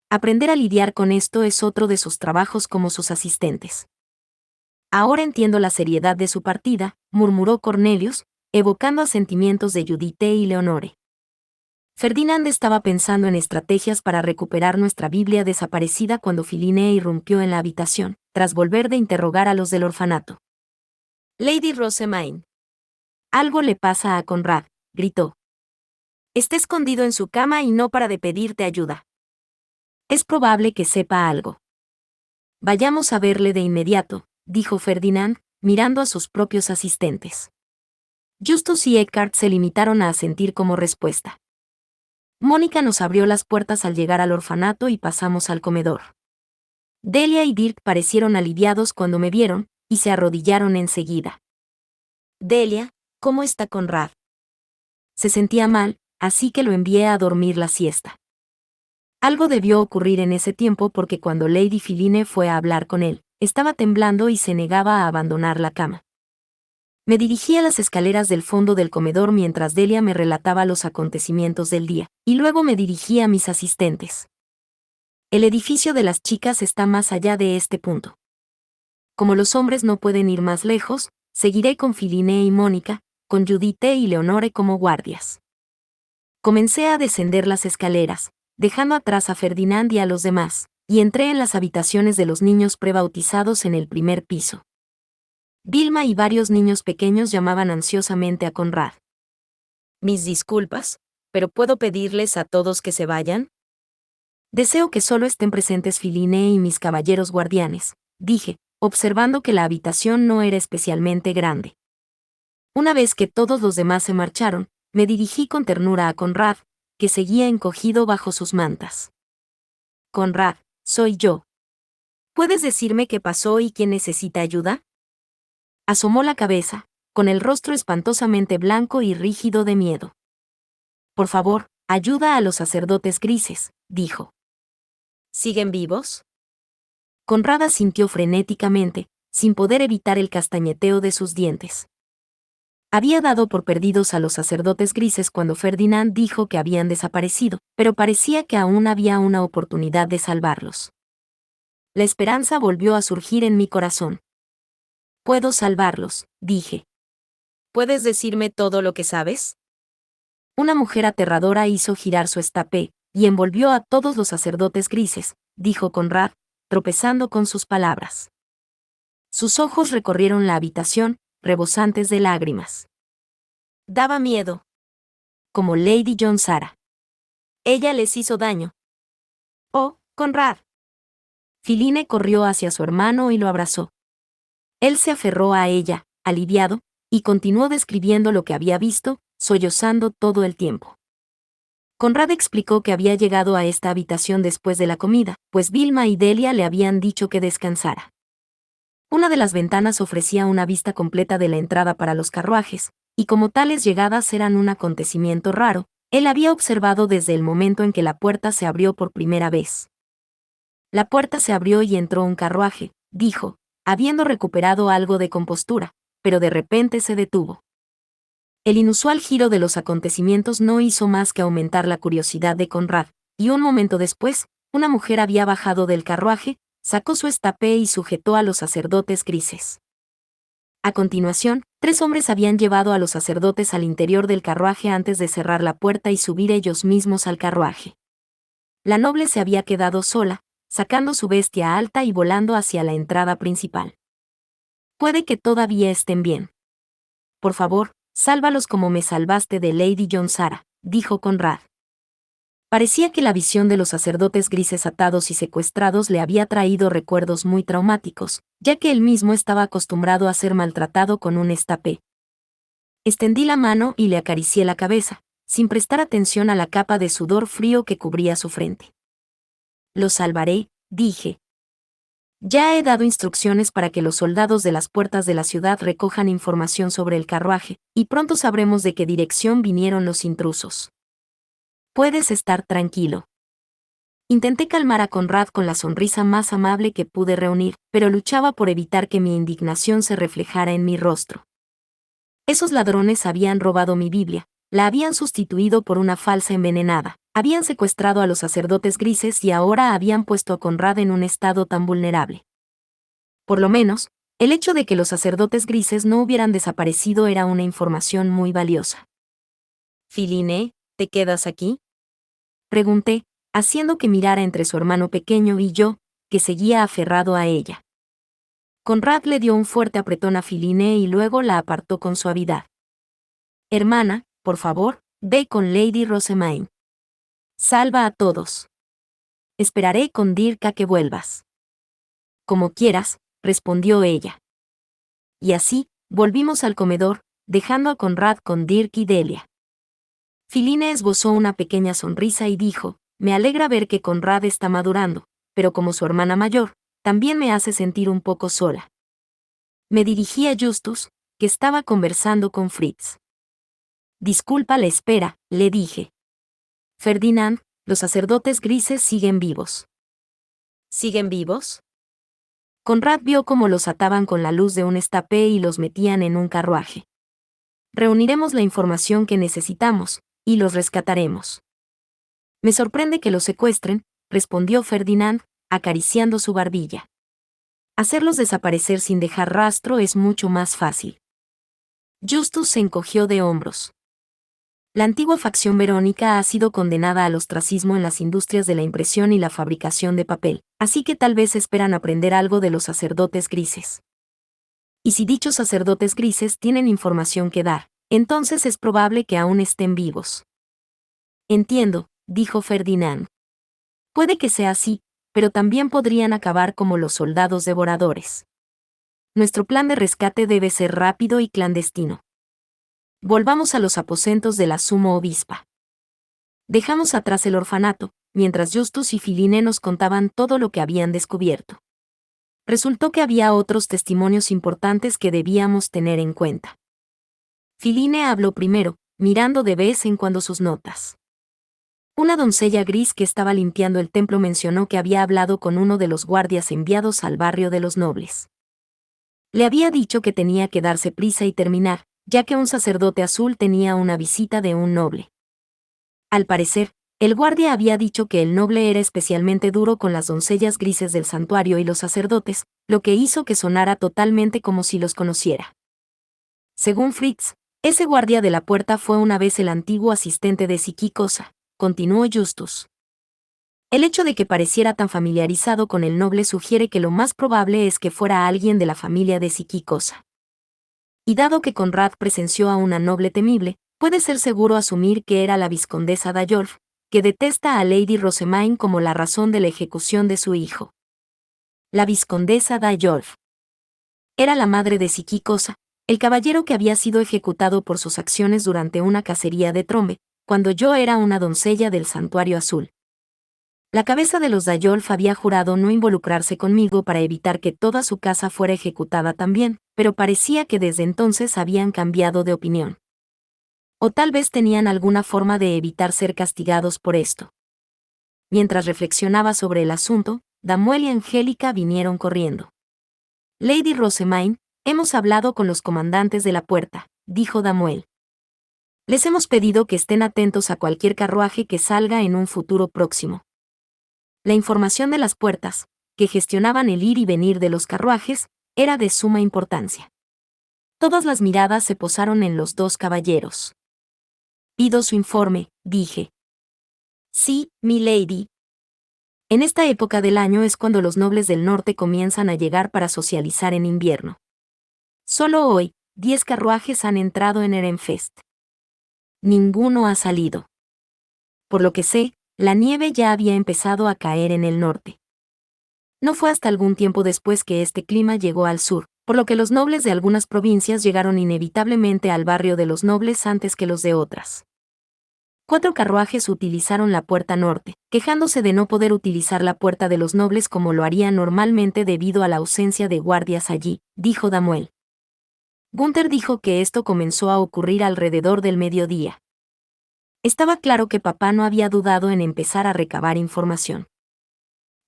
Aprender a lidiar con esto es otro de sus trabajos como sus asistentes. Ahora entiendo la seriedad de su partida, murmuró Cornelius, evocando asentimientos de Judith y Leonore. Ferdinand estaba pensando en estrategias para recuperar nuestra Biblia desaparecida cuando Philine irrumpió en la habitación, tras volver de interrogar a los del orfanato. Lady Rosamine. Algo le pasa a Conrad, gritó. Está escondido en su cama y no para de pedirte ayuda. Es probable que sepa algo. Vayamos a verle de inmediato, dijo Ferdinand, mirando a sus propios asistentes. Justus y Eckhart se limitaron a asentir como respuesta. Mónica nos abrió las puertas al llegar al orfanato y pasamos al comedor. Delia y Dirk parecieron aliviados cuando me vieron, y se arrodillaron enseguida. Delia, ¿cómo está Conrad? Se sentía mal, así que lo envié a dormir la siesta. Algo debió ocurrir en ese tiempo porque cuando Lady Philine fue a hablar con él, estaba temblando y se negaba a abandonar la cama. Me dirigí a las escaleras del fondo del comedor mientras Delia me relataba los acontecimientos del día, y luego me dirigí a mis asistentes. El edificio de las chicas está más allá de este punto. Como los hombres no pueden ir más lejos, seguiré con Philine y Mónica, con Judith y Leonore como guardias. Comencé a descender las escaleras, dejando atrás a Ferdinand y a los demás, y entré en las habitaciones de los niños prebautizados en el primer piso. Vilma y varios niños pequeños llamaban ansiosamente a Conrad. Mis disculpas, pero ¿puedo pedirles a todos que se vayan? Deseo que solo estén presentes Philine y mis caballeros guardianes, dije, observando que la habitación no era especialmente grande. Una vez que todos los demás se marcharon, me dirigí con ternura a Conrad, que seguía encogido bajo sus mantas. Conrad, soy yo. ¿Puedes decirme qué pasó y quién necesita ayuda? Asomó la cabeza, con el rostro espantosamente blanco y rígido de miedo. Por favor, ayuda a los sacerdotes grises, dijo. ¿Siguen vivos? Conrad asintió frenéticamente, sin poder evitar el castañeteo de sus dientes. Había dado por perdidos a los sacerdotes grises cuando Ferdinand dijo que habían desaparecido, pero parecía que aún había una oportunidad de salvarlos. La esperanza volvió a surgir en mi corazón. Puedo salvarlos, dije. ¿Puedes decirme todo lo que sabes? Una mujer aterradora hizo girar su estapé, y envolvió a todos los sacerdotes grises, dijo Conrad, tropezando con sus palabras. Sus ojos recorrieron la habitación, rebosantes de lágrimas. Daba miedo. Como Lady John Sara. Ella les hizo daño. Oh, Conrad. Philine corrió hacia su hermano y lo abrazó. Él se aferró a ella, aliviado, y continuó describiendo lo que había visto, sollozando todo el tiempo. Conrad explicó que había llegado a esta habitación después de la comida, pues Vilma y Delia le habían dicho que descansara. Una de las ventanas ofrecía una vista completa de la entrada para los carruajes, y como tales llegadas eran un acontecimiento raro, él había observado desde el momento en que la puerta se abrió por primera vez. La puerta se abrió y entró un carruaje, dijo, habiendo recuperado algo de compostura, pero de repente se detuvo. El inusual giro de los acontecimientos no hizo más que aumentar la curiosidad de Conrad, y un momento después, una mujer había bajado del carruaje, sacó su estapé y sujetó a los sacerdotes grises. A continuación, 3 hombres habían llevado a los sacerdotes al interior del carruaje antes de cerrar la puerta y subir ellos mismos al carruaje. La noble se había quedado sola, sacando su bestia alta y volando hacia la entrada principal. Puede que todavía estén bien. Por favor, sálvalos como me salvaste de Lady John Sara, dijo Conrad. Parecía que la visión de los sacerdotes grises atados y secuestrados le había traído recuerdos muy traumáticos, ya que él mismo estaba acostumbrado a ser maltratado con un estapé. Extendí la mano y le acaricié la cabeza, sin prestar atención a la capa de sudor frío que cubría su frente. Los salvaré, dije. Ya he dado instrucciones para que los soldados de las puertas de la ciudad recojan información sobre el carruaje, y pronto sabremos de qué dirección vinieron los intrusos. Puedes estar tranquilo. Intenté calmar a Conrad con la sonrisa más amable que pude reunir, pero luchaba por evitar que mi indignación se reflejara en mi rostro. Esos ladrones habían robado mi Biblia, la habían sustituido por una falsa envenenada, habían secuestrado a los sacerdotes grises y ahora habían puesto a Conrad en un estado tan vulnerable. Por lo menos, El hecho de que los sacerdotes grises no hubieran desaparecido era una información muy valiosa. «Philine, ¿te quedas aquí?», pregunté, haciendo que mirara entre su hermano pequeño y yo, que seguía aferrado a ella. Conrad le dio un fuerte apretón a Philine y luego la apartó con suavidad. «Hermana, por favor, ve con Lady Rosemaine. Salva a todos. Esperaré con Dirk a que vuelvas». «Como quieras», respondió ella. Y así, volvimos al comedor, dejando a Conrad con Dirk y Delia. Philine esbozó una pequeña sonrisa y dijo, «Me alegra ver que Conrad está madurando, pero como su hermana mayor, también me hace sentir un poco sola». Me dirigí a Justus, que estaba conversando con Fritz. «Disculpa la espera», le dije. «Ferdinand, los sacerdotes grises siguen vivos». «¿Siguen vivos?». Conrad vio cómo los ataban con la luz de un estape y los metían en un carruaje. «Reuniremos la información que necesitamos, y los rescataremos». «Me sorprende que los secuestren», respondió Ferdinand, acariciando su barbilla. «Hacerlos desaparecer sin dejar rastro es mucho más fácil». Justus se encogió de hombros. «La antigua facción verónica ha sido condenada al ostracismo en las industrias de la impresión y la fabricación de papel, así que tal vez esperan aprender algo de los sacerdotes grises. Y si dichos sacerdotes grises tienen información que dar, entonces es probable que aún estén vivos». «Entiendo», dijo Ferdinand. «Puede que sea así, pero también podrían acabar como los soldados devoradores. Nuestro plan de rescate debe ser rápido y clandestino. Volvamos a los aposentos de la sumo obispa». Dejamos atrás el orfanato, mientras Justus y Philine nos contaban todo lo que habían descubierto. Resultó que había otros testimonios importantes que debíamos tener en cuenta. Philine habló primero, mirando de vez en cuando sus notas. Una doncella gris que estaba limpiando el templo mencionó que había hablado con uno de los guardias enviados al barrio de los nobles. Le había dicho que tenía que darse prisa y terminar, ya que un sacerdote azul tenía una visita de un noble. Al parecer, el guardia había dicho que el noble era especialmente duro con las doncellas grises del santuario y los sacerdotes, lo que hizo que sonara totalmente como si los conociera. Según Fritz, ese guardia de la puerta fue una vez el antiguo asistente de Psiquicosa, continuó Justus. El hecho de que pareciera tan familiarizado con el noble sugiere que lo más probable es que fuera alguien de la familia de Psiquicosa. Y dado que Conrad presenció a una noble temible, puede ser seguro asumir que era la vizcondesa Dayolf, que detesta a Lady Rosemaine como la razón de la ejecución de su hijo. La vizcondesa Dayolf era la madre de Psiquicosa, el caballero que había sido ejecutado por sus acciones durante una cacería de Trombe, cuando yo era una doncella del Santuario Azul. La cabeza de los Dayolf había jurado no involucrarse conmigo para evitar que toda su casa fuera ejecutada también, pero parecía que desde entonces habían cambiado de opinión. O tal vez tenían alguna forma de evitar ser castigados por esto. Mientras reflexionaba sobre el asunto, Damuel y Angélica vinieron corriendo. «Lady Rosemaine, hemos hablado con los comandantes de la puerta», dijo Damuel. «Les hemos pedido que estén atentos a cualquier carruaje que salga en un futuro próximo». La información de las puertas, que gestionaban el ir y venir de los carruajes, era de suma importancia. Todas las miradas se posaron en los dos caballeros. «Pido su informe», dije. «Sí, mi lady». En esta época del año es cuando los nobles del norte comienzan a llegar para socializar en invierno. Solo hoy, 10 carruajes han entrado en Ehrenfest. Ninguno ha salido. Por lo que sé, la nieve ya había empezado a caer en el norte. No fue hasta algún tiempo después que este clima llegó al sur, por lo que los nobles de algunas provincias llegaron inevitablemente al barrio de los nobles antes que los de otras. 4 carruajes utilizaron la puerta norte, quejándose de no poder utilizar la puerta de los nobles como lo harían normalmente debido a la ausencia de guardias allí, dijo Damuel. Gunther dijo que esto comenzó a ocurrir alrededor del mediodía. Estaba claro que papá no había dudado en empezar a recabar información.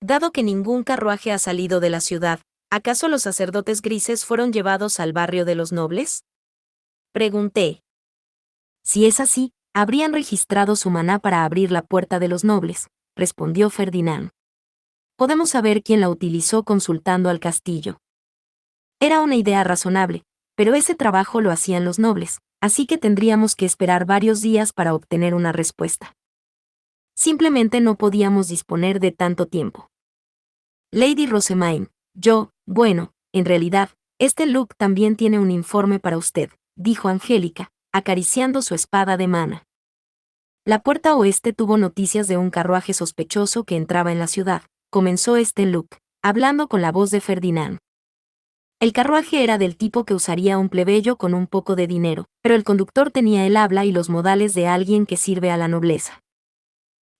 Dado que ningún carruaje ha salido de la ciudad, ¿acaso los sacerdotes grises fueron llevados al barrio de los nobles?, pregunté. Si es así, habrían registrado su maná para abrir la puerta de los nobles, respondió Ferdinand. Podemos saber quién la utilizó consultando al castillo. Era una idea razonable, pero ese trabajo lo hacían los nobles, así que tendríamos que esperar varios días para obtener una respuesta. Simplemente no podíamos disponer de tanto tiempo. Lady Rosemaine, bueno, en realidad, este Luke también tiene un informe para usted, dijo Angélica, acariciando su espada de mana. La puerta oeste tuvo noticias de un carruaje sospechoso que entraba en la ciudad, comenzó Luke, hablando con la voz de Ferdinand. El carruaje era del tipo que usaría un plebeyo con un poco de dinero, pero el conductor tenía el habla y los modales de alguien que sirve a la nobleza.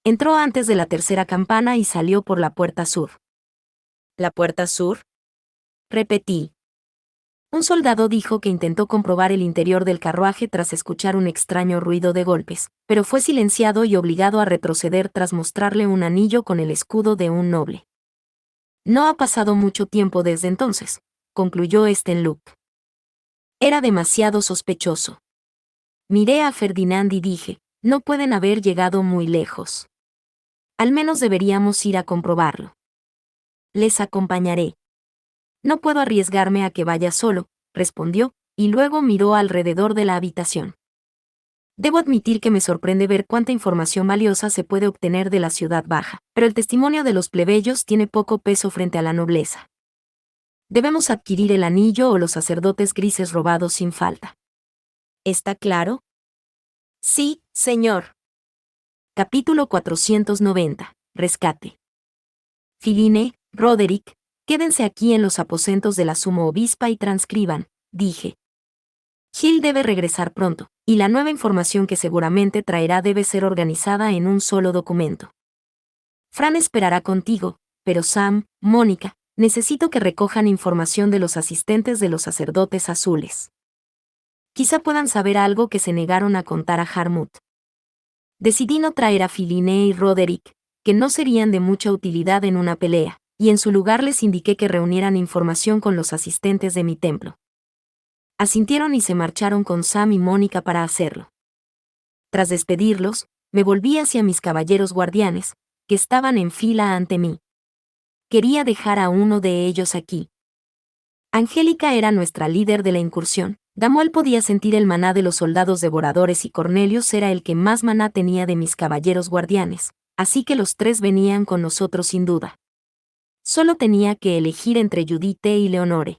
Entró antes de la tercera campana y salió por la puerta sur. ¿La puerta sur? Repetí. Un soldado dijo que intentó comprobar el interior del carruaje tras escuchar un extraño ruido de golpes, pero fue silenciado y obligado a retroceder tras mostrarle un anillo con el escudo de un noble. No ha pasado mucho tiempo desde entonces, concluyó Luke. Era demasiado sospechoso. Miré a Ferdinand y dije, no pueden haber llegado muy lejos. Al menos deberíamos ir a comprobarlo. Les acompañaré. No puedo arriesgarme a que vaya solo, respondió, y luego miró alrededor de la habitación. Debo admitir que me sorprende ver cuánta información valiosa se puede obtener de la ciudad baja, pero el testimonio de los plebeyos tiene poco peso frente a la nobleza. Debemos adquirir el anillo o los sacerdotes grises robados sin falta. ¿Está claro? Sí, señor. Capítulo 490. Rescate. Filine, Roderick, quédense aquí en los aposentos de la sumo obispa y transcriban, dije. Gil debe regresar pronto, y la nueva información que seguramente traerá debe ser organizada en un solo documento. Fran esperará contigo, pero Sam, Mónica, necesito que recojan información de los asistentes de los sacerdotes azules. Quizá puedan saber algo que se negaron a contar a Harmut. Decidí no traer a Filine y Roderick, que no serían de mucha utilidad en una pelea, y en su lugar les indiqué que reunieran información con los asistentes de mi templo. Asintieron y se marcharon con Sam y Mónica para hacerlo. Tras despedirlos, me volví hacia mis caballeros guardianes, que estaban en fila ante mí. Quería dejar a uno de ellos aquí. Angélica era nuestra líder de la incursión. Damuel podía sentir el maná de los soldados devoradores y Cornelius era el que más maná tenía de mis caballeros guardianes, así que los tres venían con nosotros sin duda. Solo tenía que elegir entre Judite y Leonore.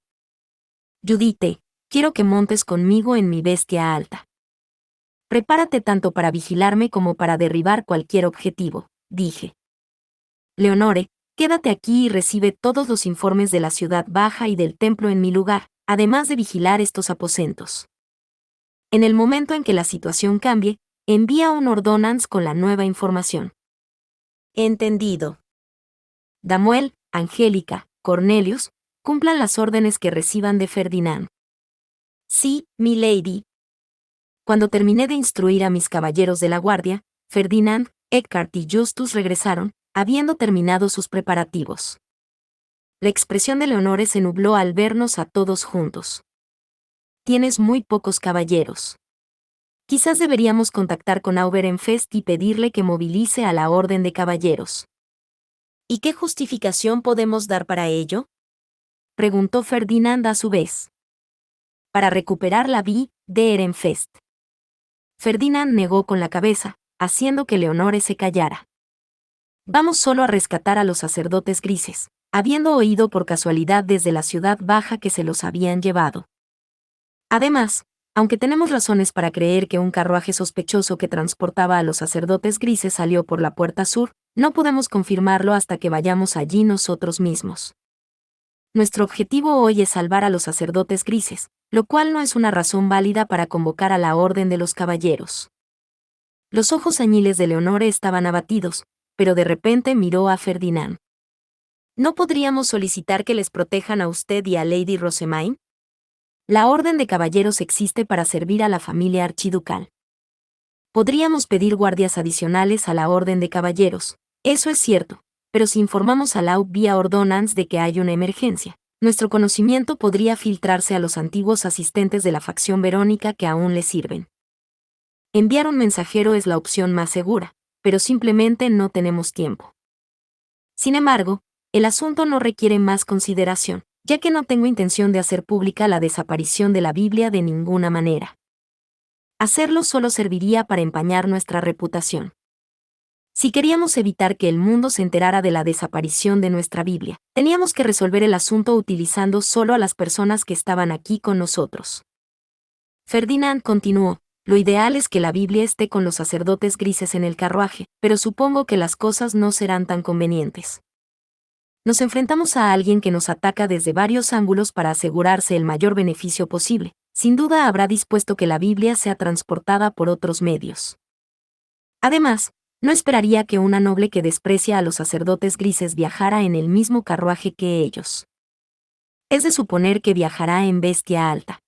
Judite, quiero que montes conmigo en mi bestia alta. Prepárate tanto para vigilarme como para derribar cualquier objetivo, dije. Leonore, quédate aquí y recibe todos los informes de la ciudad baja y del templo en mi lugar, además de vigilar estos aposentos. En el momento en que la situación cambie, envía un ordonance con la nueva información. Entendido. Damuel, Angélica, Cornelius, cumplan las órdenes que reciban de Ferdinand. Sí, mi lady. Cuando terminé de instruir a mis caballeros de la guardia, Ferdinand, Eckhart y Justus regresaron, habiendo terminado sus preparativos. La expresión de Leonore se nubló al vernos a todos juntos. Tienes muy pocos caballeros. Quizás deberíamos contactar con Auberenfest y pedirle que movilice a la Orden de Caballeros. ¿Y qué justificación podemos dar para ello? Preguntó Ferdinand a su vez. Para recuperar la vie de Ehrenfest. Ferdinand negó con la cabeza, haciendo que Leonore se callara. Vamos solo a rescatar a los sacerdotes grises, habiendo oído por casualidad desde la ciudad baja que se los habían llevado. Además, aunque tenemos razones para creer que un carruaje sospechoso que transportaba a los sacerdotes grises salió por la puerta sur, no podemos confirmarlo hasta que vayamos allí nosotros mismos. Nuestro objetivo hoy es salvar a los sacerdotes grises, lo cual no es una razón válida para convocar a la Orden de los Caballeros. Los ojos añiles de Leonore estaban abatidos, pero de repente miró a Ferdinand. ¿No podríamos solicitar que les protejan a usted y a Lady Rosemaine? La Orden de Caballeros existe para servir a la familia archiducal. Podríamos pedir guardias adicionales a la Orden de Caballeros, eso es cierto, pero si informamos a Laud vía ordonance de que hay una emergencia, nuestro conocimiento podría filtrarse a los antiguos asistentes de la facción verónica que aún le sirven. Enviar un mensajero es la opción más segura, pero simplemente no tenemos tiempo. Sin embargo, el asunto no requiere más consideración, ya que no tengo intención de hacer pública la desaparición de la Biblia de ninguna manera. Hacerlo solo serviría para empañar nuestra reputación. Si queríamos evitar que el mundo se enterara de la desaparición de nuestra Biblia, teníamos que resolver el asunto utilizando solo a las personas que estaban aquí con nosotros. Ferdinand continuó: lo ideal es que la Biblia esté con los sacerdotes grises en el carruaje, pero supongo que las cosas no serán tan convenientes. Nos enfrentamos a alguien que nos ataca desde varios ángulos para asegurarse el mayor beneficio posible. Sin duda habrá dispuesto que la Biblia sea transportada por otros medios. Además, no esperaría que una noble que desprecia a los sacerdotes grises viajara en el mismo carruaje que ellos. Es de suponer que viajará en bestia alta.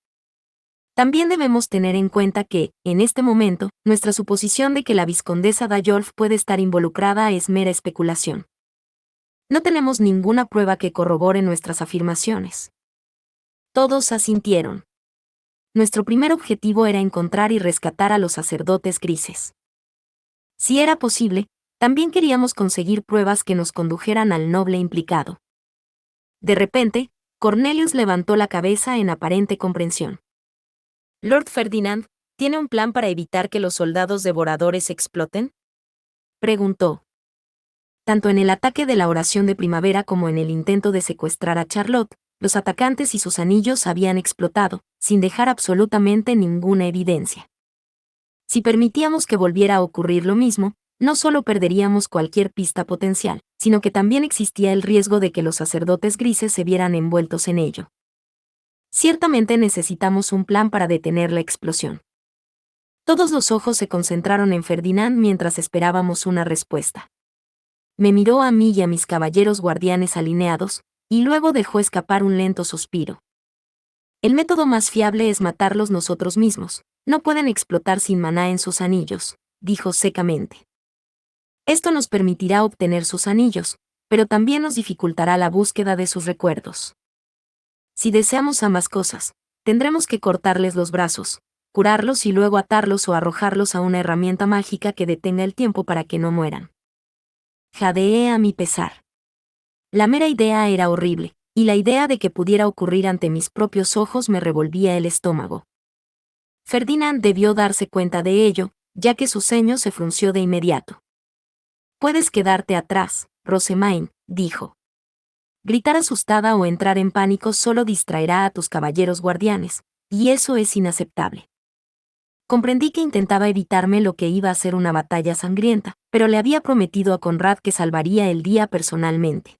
También debemos tener en cuenta que, en este momento, nuestra suposición de que la vizcondesa Dayolf puede estar involucrada es mera especulación. No tenemos ninguna prueba que corrobore nuestras afirmaciones. Todos asintieron. Nuestro primer objetivo era encontrar y rescatar a los sacerdotes grises. Si era posible, también queríamos conseguir pruebas que nos condujeran al noble implicado. De repente, Cornelius levantó la cabeza en aparente comprensión. «Lord Ferdinand, ¿tiene un plan para evitar que los soldados devoradores exploten?», preguntó. Tanto en el ataque de la oración de primavera como en el intento de secuestrar a Charlotte, los atacantes y sus anillos habían explotado, sin dejar absolutamente ninguna evidencia. Si permitíamos que volviera a ocurrir lo mismo, no solo perderíamos cualquier pista potencial, sino que también existía el riesgo de que los sacerdotes grises se vieran envueltos en ello. Ciertamente necesitamos un plan para detener la explosión. Todos los ojos se concentraron en Ferdinand mientras esperábamos una respuesta. Me miró a mí y a mis caballeros guardianes alineados, y luego dejó escapar un lento suspiro. El método más fiable es matarlos nosotros mismos. No pueden explotar sin maná en sus anillos, dijo secamente. Esto nos permitirá obtener sus anillos, pero también nos dificultará la búsqueda de sus recuerdos. Si deseamos ambas cosas, tendremos que cortarles los brazos, curarlos y luego atarlos o arrojarlos a una herramienta mágica que detenga el tiempo para que no mueran. Jadeé a mi pesar. La mera idea era horrible, y la idea de que pudiera ocurrir ante mis propios ojos me revolvía el estómago. Ferdinand debió darse cuenta de ello, ya que su ceño se frunció de inmediato. «Puedes quedarte atrás, Rosemaine», dijo. «Gritar asustada o entrar en pánico solo distraerá a tus caballeros guardianes, y eso es inaceptable». Comprendí que intentaba evitarme lo que iba a ser una batalla sangrienta, pero le había prometido a Conrad que salvaría el día personalmente.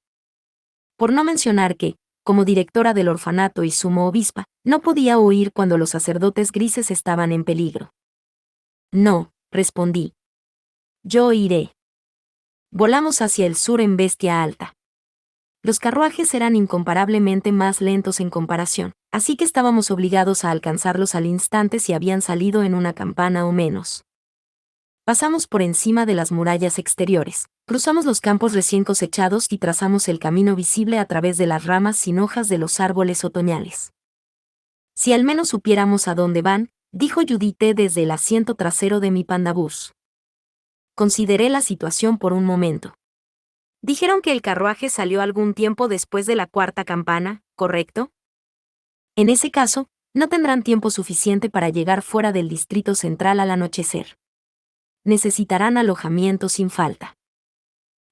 Por no mencionar que, como directora del orfanato y sumo obispa, no podía huir cuando los sacerdotes grises estaban en peligro. «No», respondí. «Yo iré». Volamos hacia el sur en bestia alta. Los carruajes eran incomparablemente más lentos en comparación, así que estábamos obligados a alcanzarlos al instante si habían salido en una campana o menos. Pasamos por encima de las murallas exteriores, cruzamos los campos recién cosechados y trazamos el camino visible a través de las ramas sin hojas de los árboles otoñales. «Si al menos supiéramos a dónde van», dijo Judith desde el asiento trasero de mi pandabús. Consideré la situación por un momento. «Dijeron que el carruaje salió algún tiempo después de la cuarta campana, ¿correcto? En ese caso, no tendrán tiempo suficiente para llegar fuera del distrito central al anochecer. Necesitarán alojamiento sin falta».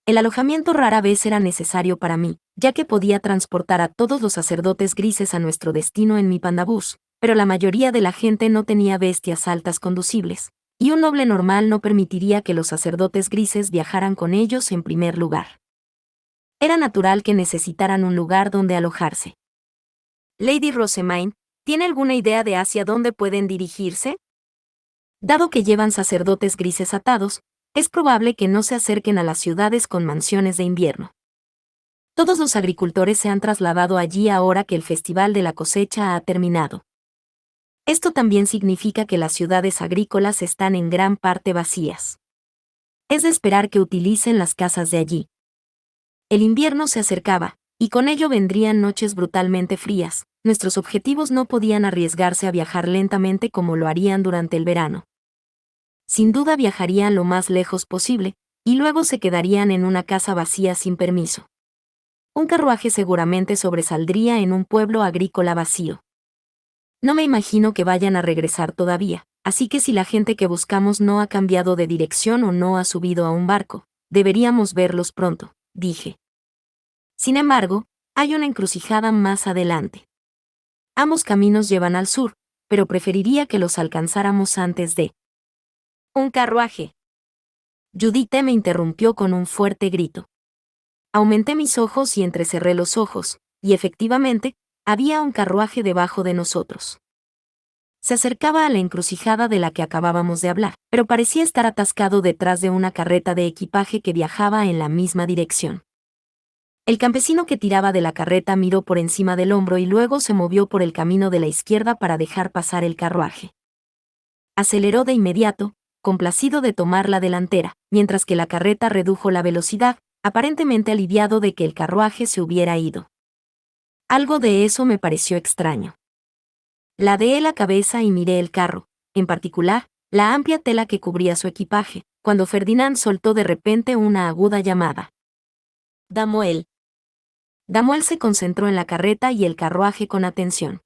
El alojamiento rara vez era necesario para mí, ya que podía transportar a todos los sacerdotes grises a nuestro destino en mi pandabús, pero la mayoría de la gente no tenía bestias altas conducibles, y un noble normal no permitiría que los sacerdotes grises viajaran con ellos en primer lugar. Era natural que necesitaran un lugar donde alojarse. «Lady Rosemaine, ¿tiene alguna idea de hacia dónde pueden dirigirse? Dado que llevan sacerdotes grises atados, es probable que no se acerquen a las ciudades con mansiones de invierno. Todos los agricultores se han trasladado allí ahora que el festival de la cosecha ha terminado. Esto también significa que las ciudades agrícolas están en gran parte vacías. Es de esperar que utilicen las casas de allí. El invierno se acercaba, y con ello vendrían noches brutalmente frías. Nuestros objetivos no podían arriesgarse a viajar lentamente como lo harían durante el verano. Sin duda viajarían lo más lejos posible, y luego se quedarían en una casa vacía sin permiso. Un carruaje seguramente sobresaldría en un pueblo agrícola vacío. No me imagino que vayan a regresar todavía, así que si la gente que buscamos no ha cambiado de dirección o no ha subido a un barco, deberíamos verlos pronto, dije. Sin embargo, hay una encrucijada más adelante. Ambos caminos llevan al sur, pero preferiría que los alcanzáramos antes de... Un carruaje. Judith me interrumpió con un fuerte grito. Aumenté mis ojos y entrecerré los ojos, y efectivamente, había un carruaje debajo de nosotros. Se acercaba a la encrucijada de la que acabábamos de hablar, pero parecía estar atascado detrás de una carreta de equipaje que viajaba en la misma dirección. El campesino que tiraba de la carreta miró por encima del hombro y luego se movió por el camino de la izquierda para dejar pasar el carruaje. Aceleró de inmediato, complacido de tomar la delantera, mientras que la carreta redujo la velocidad, aparentemente aliviado de que el carruaje se hubiera ido. Algo de eso me pareció extraño. Ladeé la cabeza y miré el carro, en particular, la amplia tela que cubría su equipaje, cuando Ferdinand soltó de repente una aguda llamada. Damuel. Damuel se concentró en la carreta y el carruaje con atención.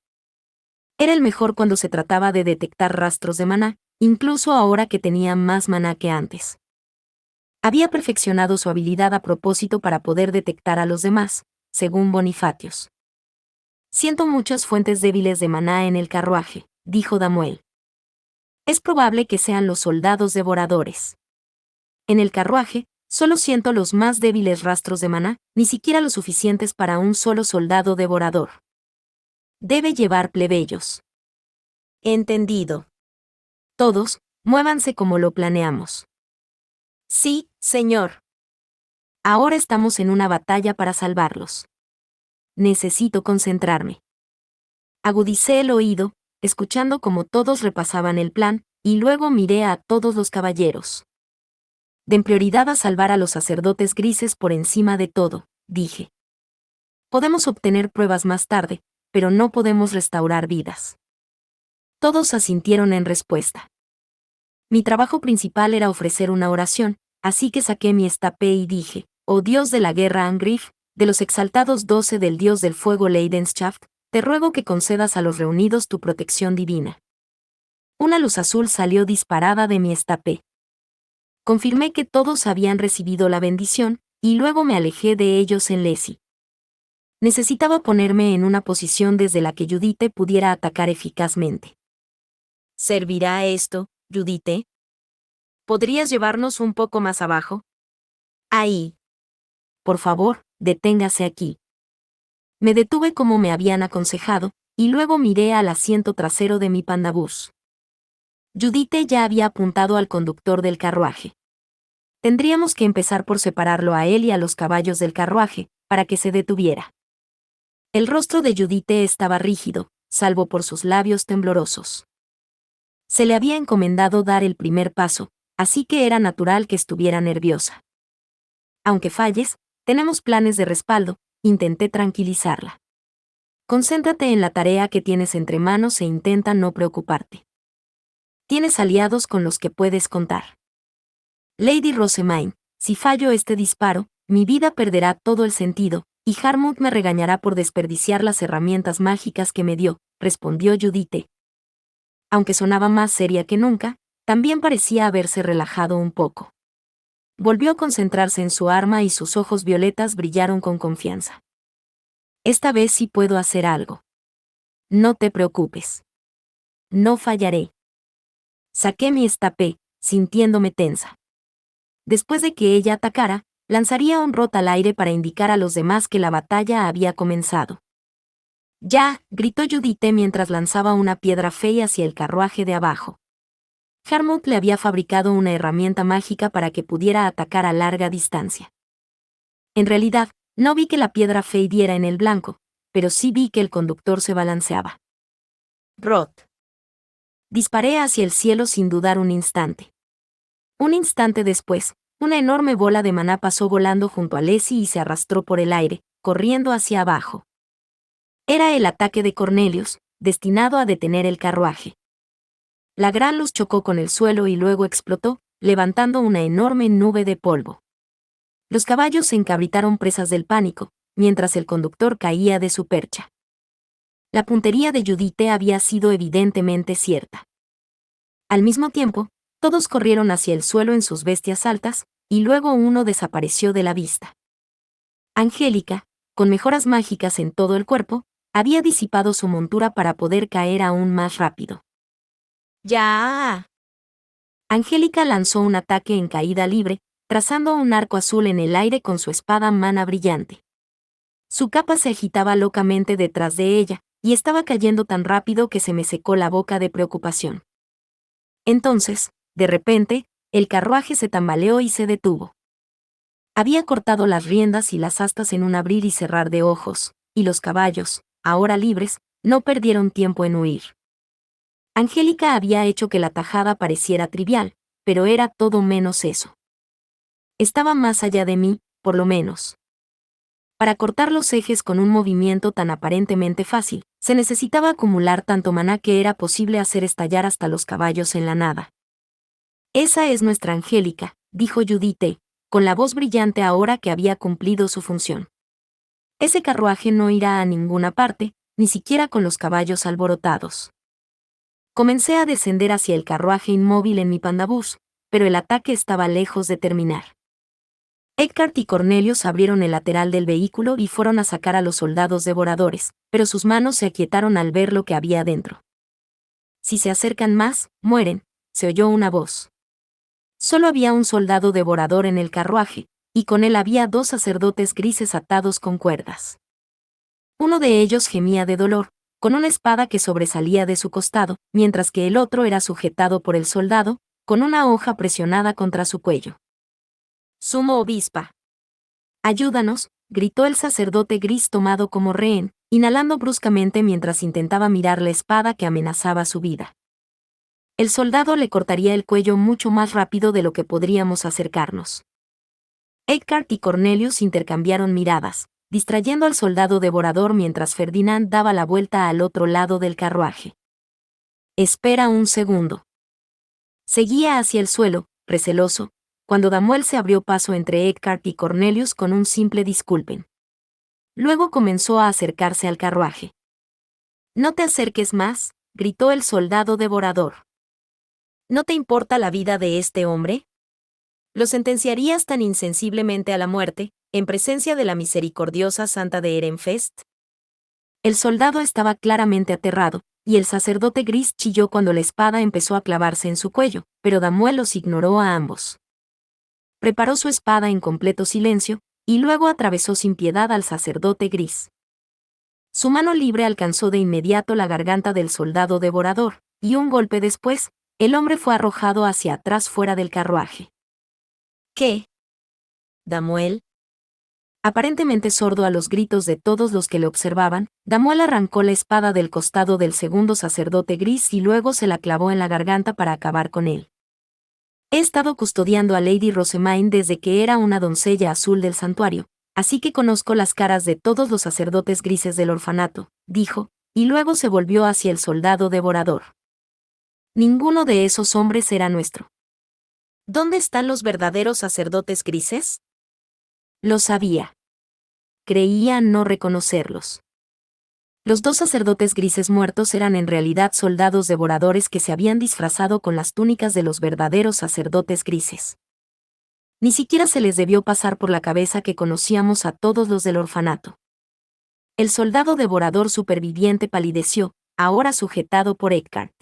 Era el mejor cuando se trataba de detectar rastros de maná, incluso ahora que tenía más maná que antes. Había perfeccionado su habilidad a propósito para poder detectar a los demás, según Bonifatios. Siento muchas fuentes débiles de maná en el carruaje, dijo Damuel. Es probable que sean los soldados devoradores. En el carruaje, solo siento los más débiles rastros de maná, ni siquiera los suficientes para un solo soldado devorador. Debe llevar plebeyos. Entendido. Todos, muévanse como lo planeamos. Sí, señor. Ahora estamos en una batalla para salvarlos. Necesito concentrarme. Agudicé el oído, escuchando cómo todos repasaban el plan, y luego miré a todos los caballeros. Den prioridad a salvar a los sacerdotes grises por encima de todo, dije. Podemos obtener pruebas más tarde, pero no podemos restaurar vidas. Todos asintieron en respuesta. Mi trabajo principal era ofrecer una oración, así que saqué mi estape y dije, oh Dios de la guerra Angrif, de los exaltados 12 del Dios del fuego Leidenschaft, te ruego que concedas a los reunidos tu protección divina. Una luz azul salió disparada de mi estape. Confirmé que todos habían recibido la bendición, y luego me alejé de ellos en Lesi. Necesitaba ponerme en una posición desde la que Judith pudiera atacar eficazmente. ¿Servirá esto, Judith? ¿Podrías llevarnos un poco más abajo? Ahí. Por favor, deténgase aquí. Me detuve como me habían aconsejado, y luego miré al asiento trasero de mi pandabús. Judith ya había apuntado al conductor del carruaje. Tendríamos que empezar por separarlo a él y a los caballos del carruaje, para que se detuviera. El rostro de Judith estaba rígido, salvo por sus labios temblorosos. Se le había encomendado dar el primer paso, así que era natural que estuviera nerviosa. Aunque falles, tenemos planes de respaldo, intenté tranquilizarla. Concéntrate en la tarea que tienes entre manos e intenta no preocuparte. Tienes aliados con los que puedes contar. Lady Rosamine, si fallo este disparo, mi vida perderá todo el sentido, y Harmut me regañará por desperdiciar las herramientas mágicas que me dio, respondió Judith. Aunque sonaba más seria que nunca, también parecía haberse relajado un poco. Volvió a concentrarse en su arma y sus ojos violetas brillaron con confianza. Esta vez sí puedo hacer algo. No te preocupes. No fallaré. Saqué mi estape, sintiéndome tensa. Después de que ella atacara, lanzaría un rot al aire para indicar a los demás que la batalla había comenzado. ¡Ya! Gritó Judith mientras lanzaba una piedra fea hacia el carruaje de abajo. Harmut le había fabricado una herramienta mágica para que pudiera atacar a larga distancia. En realidad, no vi que la piedra fea diera en el blanco, pero sí vi que el conductor se balanceaba. Rot. Disparé hacia el cielo sin dudar un instante. Un instante después, una enorme bola de maná pasó volando junto a Lesi y se arrastró por el aire, corriendo hacia abajo. Era el ataque de Cornelius, destinado a detener el carruaje. La gran luz chocó con el suelo y luego explotó, levantando una enorme nube de polvo. Los caballos se encabritaron presas del pánico, mientras el conductor caía de su percha. La puntería de Judith había sido evidentemente cierta. Al mismo tiempo, todos corrieron hacia el suelo en sus bestias altas, y luego uno desapareció de la vista. Angélica, con mejoras mágicas en todo el cuerpo, había disipado su montura para poder caer aún más rápido. ¡Ya! Angélica lanzó un ataque en caída libre, trazando un arco azul en el aire con su espada mana brillante. Su capa se agitaba locamente detrás de ella, y estaba cayendo tan rápido que se me secó la boca de preocupación. Entonces, de repente, el carruaje se tambaleó y se detuvo. Había cortado las riendas y las astas en un abrir y cerrar de ojos, y los caballos, ahora libres, no perdieron tiempo en huir. Angélica había hecho que la tajada pareciera trivial, pero era todo menos eso. Estaba más allá de mí, por lo menos. Para cortar los ejes con un movimiento tan aparentemente fácil, se necesitaba acumular tanto maná que era posible hacer estallar hasta los caballos en la nada. Esa es nuestra Angélica, dijo Judith, con la voz brillante ahora que había cumplido su función. Ese carruaje no irá a ninguna parte, ni siquiera con los caballos alborotados. Comencé a descender hacia el carruaje inmóvil en mi pandabús, pero el ataque estaba lejos de terminar. Eckhart y Cornelius abrieron el lateral del vehículo y fueron a sacar a los soldados devoradores, pero sus manos se aquietaron al ver lo que había dentro. Si se acercan más, mueren, se oyó una voz. Solo había un soldado devorador en el carruaje, y con él había 2 sacerdotes grises atados con cuerdas. Uno de ellos gemía de dolor, con una espada que sobresalía de su costado, mientras que el otro era sujetado por el soldado, con una hoja presionada contra su cuello. «Sumo obispa. Ayúdanos», gritó el sacerdote gris tomado como rehén, inhalando bruscamente mientras intentaba mirar la espada que amenazaba su vida. El soldado le cortaría el cuello mucho más rápido de lo que podríamos acercarnos. Eckhart y Cornelius intercambiaron miradas, distrayendo al soldado devorador mientras Ferdinand daba la vuelta al otro lado del carruaje. «Espera un segundo». Seguía hacia el suelo, receloso, cuando Damuel se abrió paso entre Eckhart y Cornelius con un simple disculpen. Luego comenzó a acercarse al carruaje. «No te acerques más», gritó el soldado devorador. «¿No te importa la vida de este hombre? ¿Lo sentenciarías tan insensiblemente a la muerte, en presencia de la misericordiosa Santa de Ehrenfest?» El soldado estaba claramente aterrado, y el sacerdote gris chilló cuando la espada empezó a clavarse en su cuello, pero Damuel los ignoró a ambos. Preparó su espada en completo silencio, y luego atravesó sin piedad al sacerdote gris. Su mano libre alcanzó de inmediato la garganta del soldado devorador, y un golpe después, el hombre fue arrojado hacia atrás fuera del carruaje. «¿Qué? Damuel». Aparentemente sordo a los gritos de todos los que le observaban, Damuel arrancó la espada del costado del segundo sacerdote gris y luego se la clavó en la garganta para acabar con él. «He estado custodiando a Lady Rosamine desde que era una doncella azul del santuario, así que conozco las caras de todos los sacerdotes grises del orfanato», dijo, y luego se volvió hacia el soldado devorador. «Ninguno de esos hombres era nuestro». «¿Dónde están los verdaderos sacerdotes grises?». Lo sabía. Creía no reconocerlos. Los 2 sacerdotes grises muertos eran en realidad soldados devoradores que se habían disfrazado con las túnicas de los verdaderos sacerdotes grises. Ni siquiera se les debió pasar por la cabeza que conocíamos a todos los del orfanato. El soldado devorador superviviente palideció, ahora sujetado por Eckhart.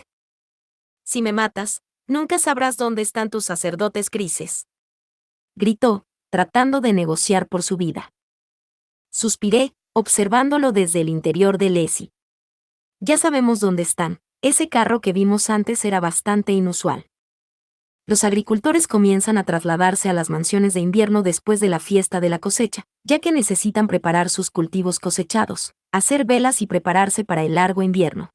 «Si me matas, nunca sabrás dónde están tus sacerdotes grises», gritó, tratando de negociar por su vida. Suspiré, observándolo desde el interior de Leslie. «Ya sabemos dónde están. Ese carro que vimos antes era bastante inusual». Los agricultores comienzan a trasladarse a las mansiones de invierno después de la fiesta de la cosecha, ya que necesitan preparar sus cultivos cosechados, hacer velas y prepararse para el largo invierno.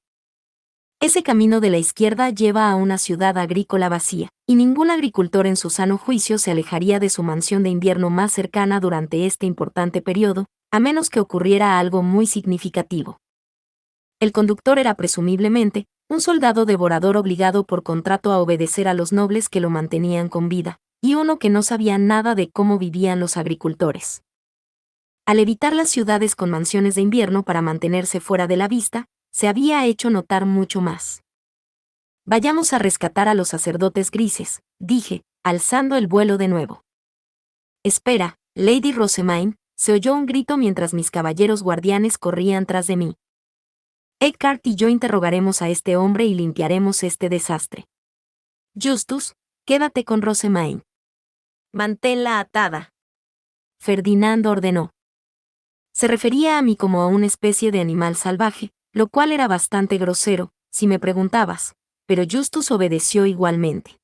Ese camino de la izquierda lleva a una ciudad agrícola vacía, y ningún agricultor en su sano juicio se alejaría de su mansión de invierno más cercana durante este importante periodo, a menos que ocurriera algo muy significativo. El conductor era presumiblemente un soldado devorador obligado por contrato a obedecer a los nobles que lo mantenían con vida, y uno que no sabía nada de cómo vivían los agricultores. Al evitar las ciudades con mansiones de invierno para mantenerse fuera de la vista, se había hecho notar mucho más. Vayamos a rescatar a los sacerdotes grises, dije, alzando el vuelo de nuevo. Espera, Lady Rosemaine, se oyó un grito mientras mis caballeros guardianes corrían tras de mí. Eckhart y yo interrogaremos a este hombre y limpiaremos este desastre. Justus, quédate con Rosemaine. Manténla atada. Ferdinando ordenó. Se refería a mí como a una especie de animal salvaje, lo cual era bastante grosero, si me preguntabas, pero Justus obedeció igualmente.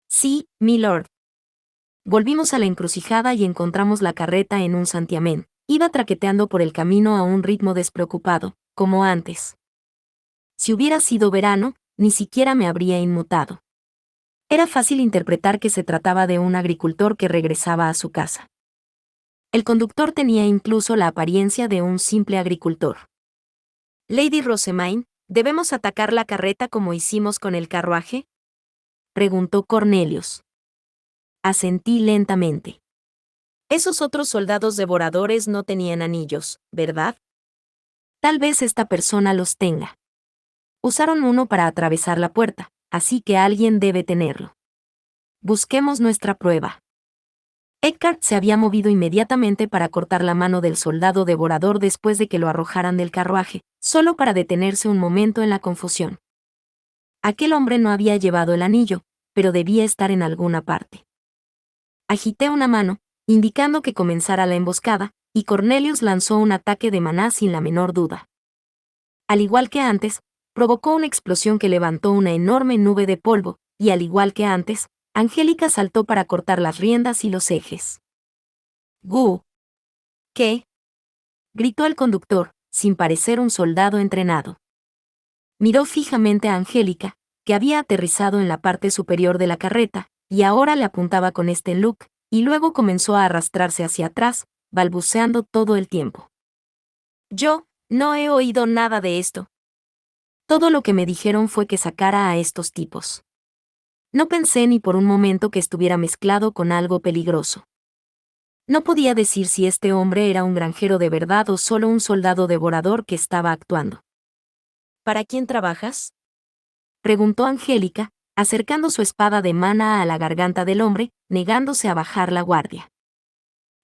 Sí, milord. Volvimos a la encrucijada y encontramos la carreta en un santiamén. Iba traqueteando por el camino a un ritmo despreocupado, como antes. Si hubiera sido verano, ni siquiera me habría inmutado. Era fácil interpretar que se trataba de un agricultor que regresaba a su casa. El conductor tenía incluso la apariencia de un simple agricultor. Lady Rosemaine, ¿debemos atacar la carreta como hicimos con el carruaje?, preguntó Cornelius. Asentí lentamente. Esos otros soldados devoradores no tenían anillos, ¿verdad? Tal vez esta persona los tenga. Usaron uno para atravesar la puerta, así que alguien debe tenerlo. Busquemos nuestra prueba. Eckhart se había movido inmediatamente para cortar la mano del soldado devorador después de que lo arrojaran del carruaje, solo para detenerse un momento en la confusión. Aquel hombre no había llevado el anillo, pero debía estar en alguna parte. Agité una mano, indicando que comenzara la emboscada, y Cornelius lanzó un ataque de maná sin la menor duda. Al igual que antes, provocó una explosión que levantó una enorme nube de polvo, y al igual que antes, Angélica saltó para cortar las riendas y los ejes. ¡Gu! ¿Qué?, gritó el conductor, sin parecer un soldado entrenado. Miró fijamente a Angélica, que había aterrizado en la parte superior de la carreta, y ahora le apuntaba con este look, y luego comenzó a arrastrarse hacia atrás, balbuceando todo el tiempo. Yo, no he oído nada de esto. Todo lo que me dijeron fue que sacara a estos tipos. No pensé ni por un momento que estuviera mezclado con algo peligroso. No podía decir si este hombre era un granjero de verdad o solo un soldado devorador que estaba actuando. ¿Para quién trabajas?, preguntó Angélica, acercando su espada de mana a la garganta del hombre, negándose a bajar la guardia.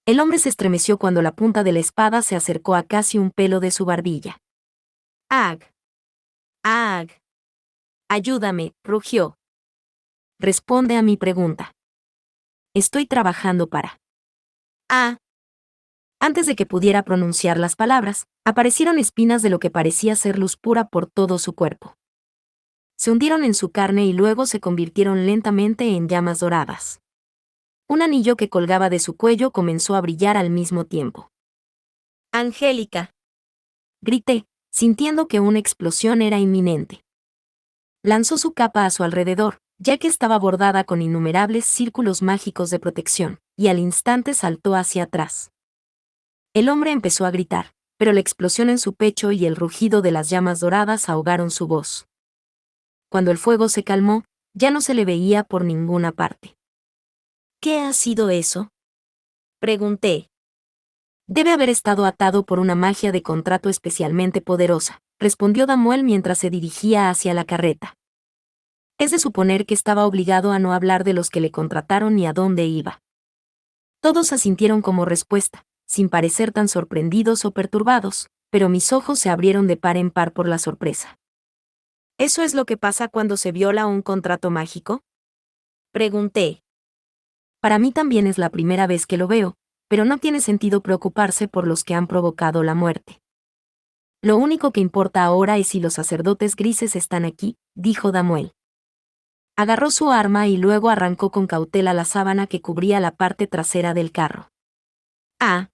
El hombre se estremeció cuando la punta de la espada se acercó a casi un pelo de su barbilla. ¡Ag! ¡Ag! Ayúdame, rugió. Responde a mi pregunta. Estoy trabajando para... Ah. Antes de que pudiera pronunciar las palabras, aparecieron espinas de lo que parecía ser luz pura por todo su cuerpo. Se hundieron en su carne y luego se convirtieron lentamente en llamas doradas. Un anillo que colgaba de su cuello comenzó a brillar al mismo tiempo. ¡Angélica!, grité, sintiendo que una explosión era inminente. Lanzó su capa a su alrededor, ya que estaba bordada con innumerables círculos mágicos de protección, y al instante saltó hacia atrás. El hombre empezó a gritar, pero la explosión en su pecho y el rugido de las llamas doradas ahogaron su voz. Cuando el fuego se calmó, ya no se le veía por ninguna parte. ¿Qué ha sido eso?, pregunté. Debe haber estado atado por una magia de contrato especialmente poderosa, respondió Damuel mientras se dirigía hacia la carreta. Es de suponer que estaba obligado a no hablar de los que le contrataron ni a dónde iba. Todos asintieron como respuesta, sin parecer tan sorprendidos o perturbados, pero mis ojos se abrieron de par en par por la sorpresa. ¿Eso es lo que pasa cuando se viola un contrato mágico?, pregunté. Para mí también es la primera vez que lo veo, pero no tiene sentido preocuparse por los que han provocado la muerte. Lo único que importa ahora es si los sacerdotes grises están aquí, dijo Damuel. Agarró su arma y luego arrancó con cautela la sábana que cubría la parte trasera del carro. Ah.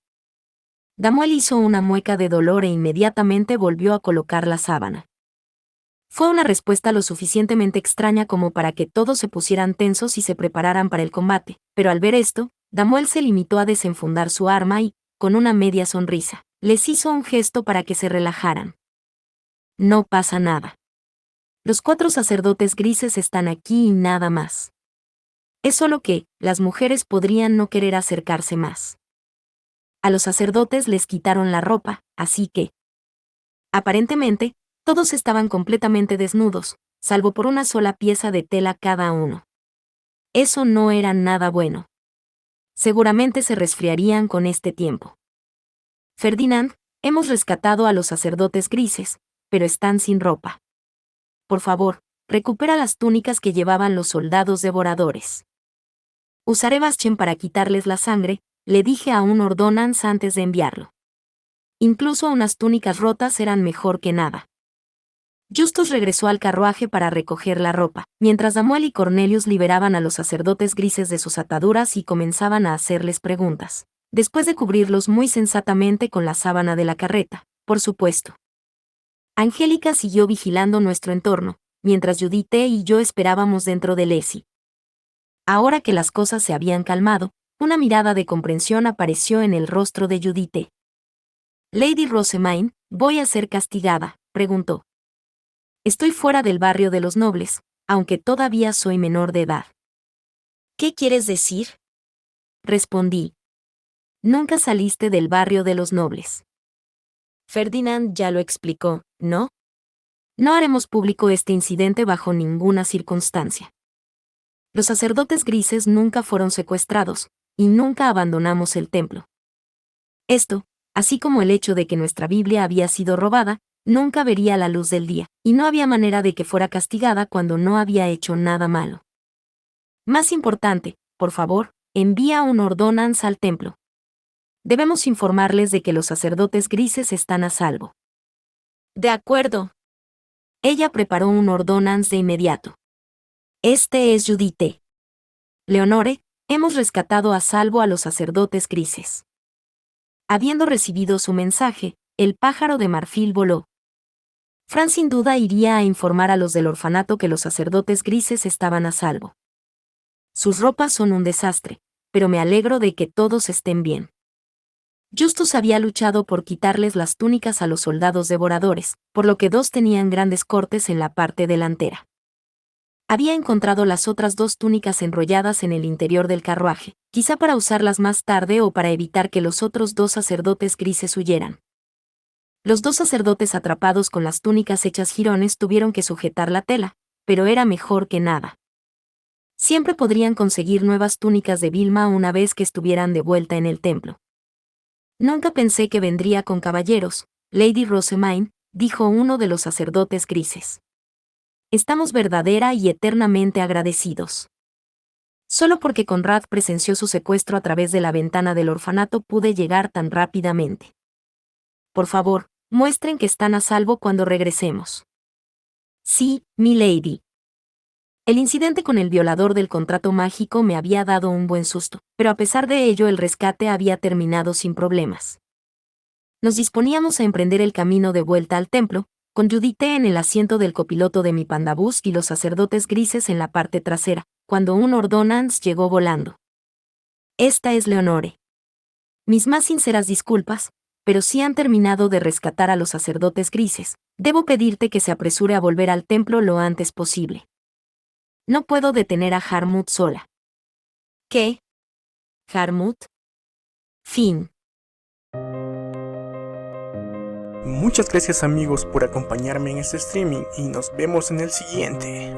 Damuel hizo una mueca de dolor e inmediatamente volvió a colocar la sábana. Fue una respuesta lo suficientemente extraña como para que todos se pusieran tensos y se prepararan para el combate, pero al ver esto, Damuel se limitó a desenfundar su arma y, con una media sonrisa, les hizo un gesto para que se relajaran. No pasa nada. Los 4 sacerdotes grises están aquí y nada más. Es solo que, las mujeres podrían no querer acercarse más. A los sacerdotes les quitaron la ropa, así que, aparentemente, todos estaban completamente desnudos, salvo por una sola pieza de tela cada uno. Eso no era nada bueno. Seguramente se resfriarían con este tiempo. Ferdinand, hemos rescatado a los sacerdotes grises, pero están sin ropa. Por favor, recupera las túnicas que llevaban los soldados devoradores. Usaré Baschen para quitarles la sangre, le dije a un ordonance antes de enviarlo. Incluso unas túnicas rotas eran mejor que nada. Justus regresó al carruaje para recoger la ropa, mientras Samuel y Cornelius liberaban a los sacerdotes grises de sus ataduras y comenzaban a hacerles preguntas, después de cubrirlos muy sensatamente con la sábana de la carreta, por supuesto. Angélica siguió vigilando nuestro entorno, mientras Judith y yo esperábamos dentro de Leslie. Ahora que las cosas se habían calmado, una mirada de comprensión apareció en el rostro de Judith. Lady Rosamine, ¿voy a ser castigada?, preguntó. Estoy fuera del barrio de los nobles, aunque todavía soy menor de edad. ¿Qué quieres decir?, respondí. Nunca saliste del barrio de los nobles. Ferdinand ya lo explicó, ¿no? No haremos público este incidente bajo ninguna circunstancia. Los sacerdotes grises nunca fueron secuestrados, y nunca abandonamos el templo. Esto, así como el hecho de que nuestra Biblia había sido robada, nunca vería la luz del día, y no había manera de que fuera castigada cuando no había hecho nada malo. Más importante, por favor, envía un ordonance al templo. Debemos informarles de que los sacerdotes grises están a salvo. De acuerdo. Ella preparó un ordonance de inmediato. Este es Judith. Leonore, hemos rescatado a salvo a los sacerdotes grises. Habiendo recibido su mensaje, el pájaro de marfil voló. Fran sin duda iría a informar a los del orfanato que los sacerdotes grises estaban a salvo. Sus ropas son un desastre, pero me alegro de que todos estén bien. Justus había luchado por quitarles las túnicas a los soldados devoradores, por lo que dos tenían grandes cortes en la parte delantera. Había encontrado las otras dos túnicas enrolladas en el interior del carruaje, quizá para usarlas más tarde o para evitar que los otros dos sacerdotes grises huyeran. Los dos sacerdotes atrapados con las túnicas hechas jirones tuvieron que sujetar la tela, pero era mejor que nada. Siempre podrían conseguir nuevas túnicas de Vilma una vez que estuvieran de vuelta en el templo. Nunca pensé que vendría con caballeros, Lady Rosamine, dijo uno de los sacerdotes grises. Estamos verdadera y eternamente agradecidos. Solo porque Conrad presenció su secuestro a través de la ventana del orfanato pude llegar tan rápidamente. Por favor, muestren que están a salvo cuando regresemos. Sí, mi lady. El incidente con el violador del contrato mágico me había dado un buen susto, pero a pesar de ello el rescate había terminado sin problemas. Nos disponíamos a emprender el camino de vuelta al templo, con Judith en el asiento del copiloto de mi pandabús y los sacerdotes grises en la parte trasera, cuando un ordonance llegó volando. Esta es Leonore. Mis más sinceras disculpas, pero si han terminado de rescatar a los sacerdotes grises, debo pedirte que se apresure a volver al templo lo antes posible. No puedo detener a Harmut sola. ¿Qué? ¿Harmut? Fin. Muchas gracias amigos por acompañarme en este streaming y nos vemos en el siguiente.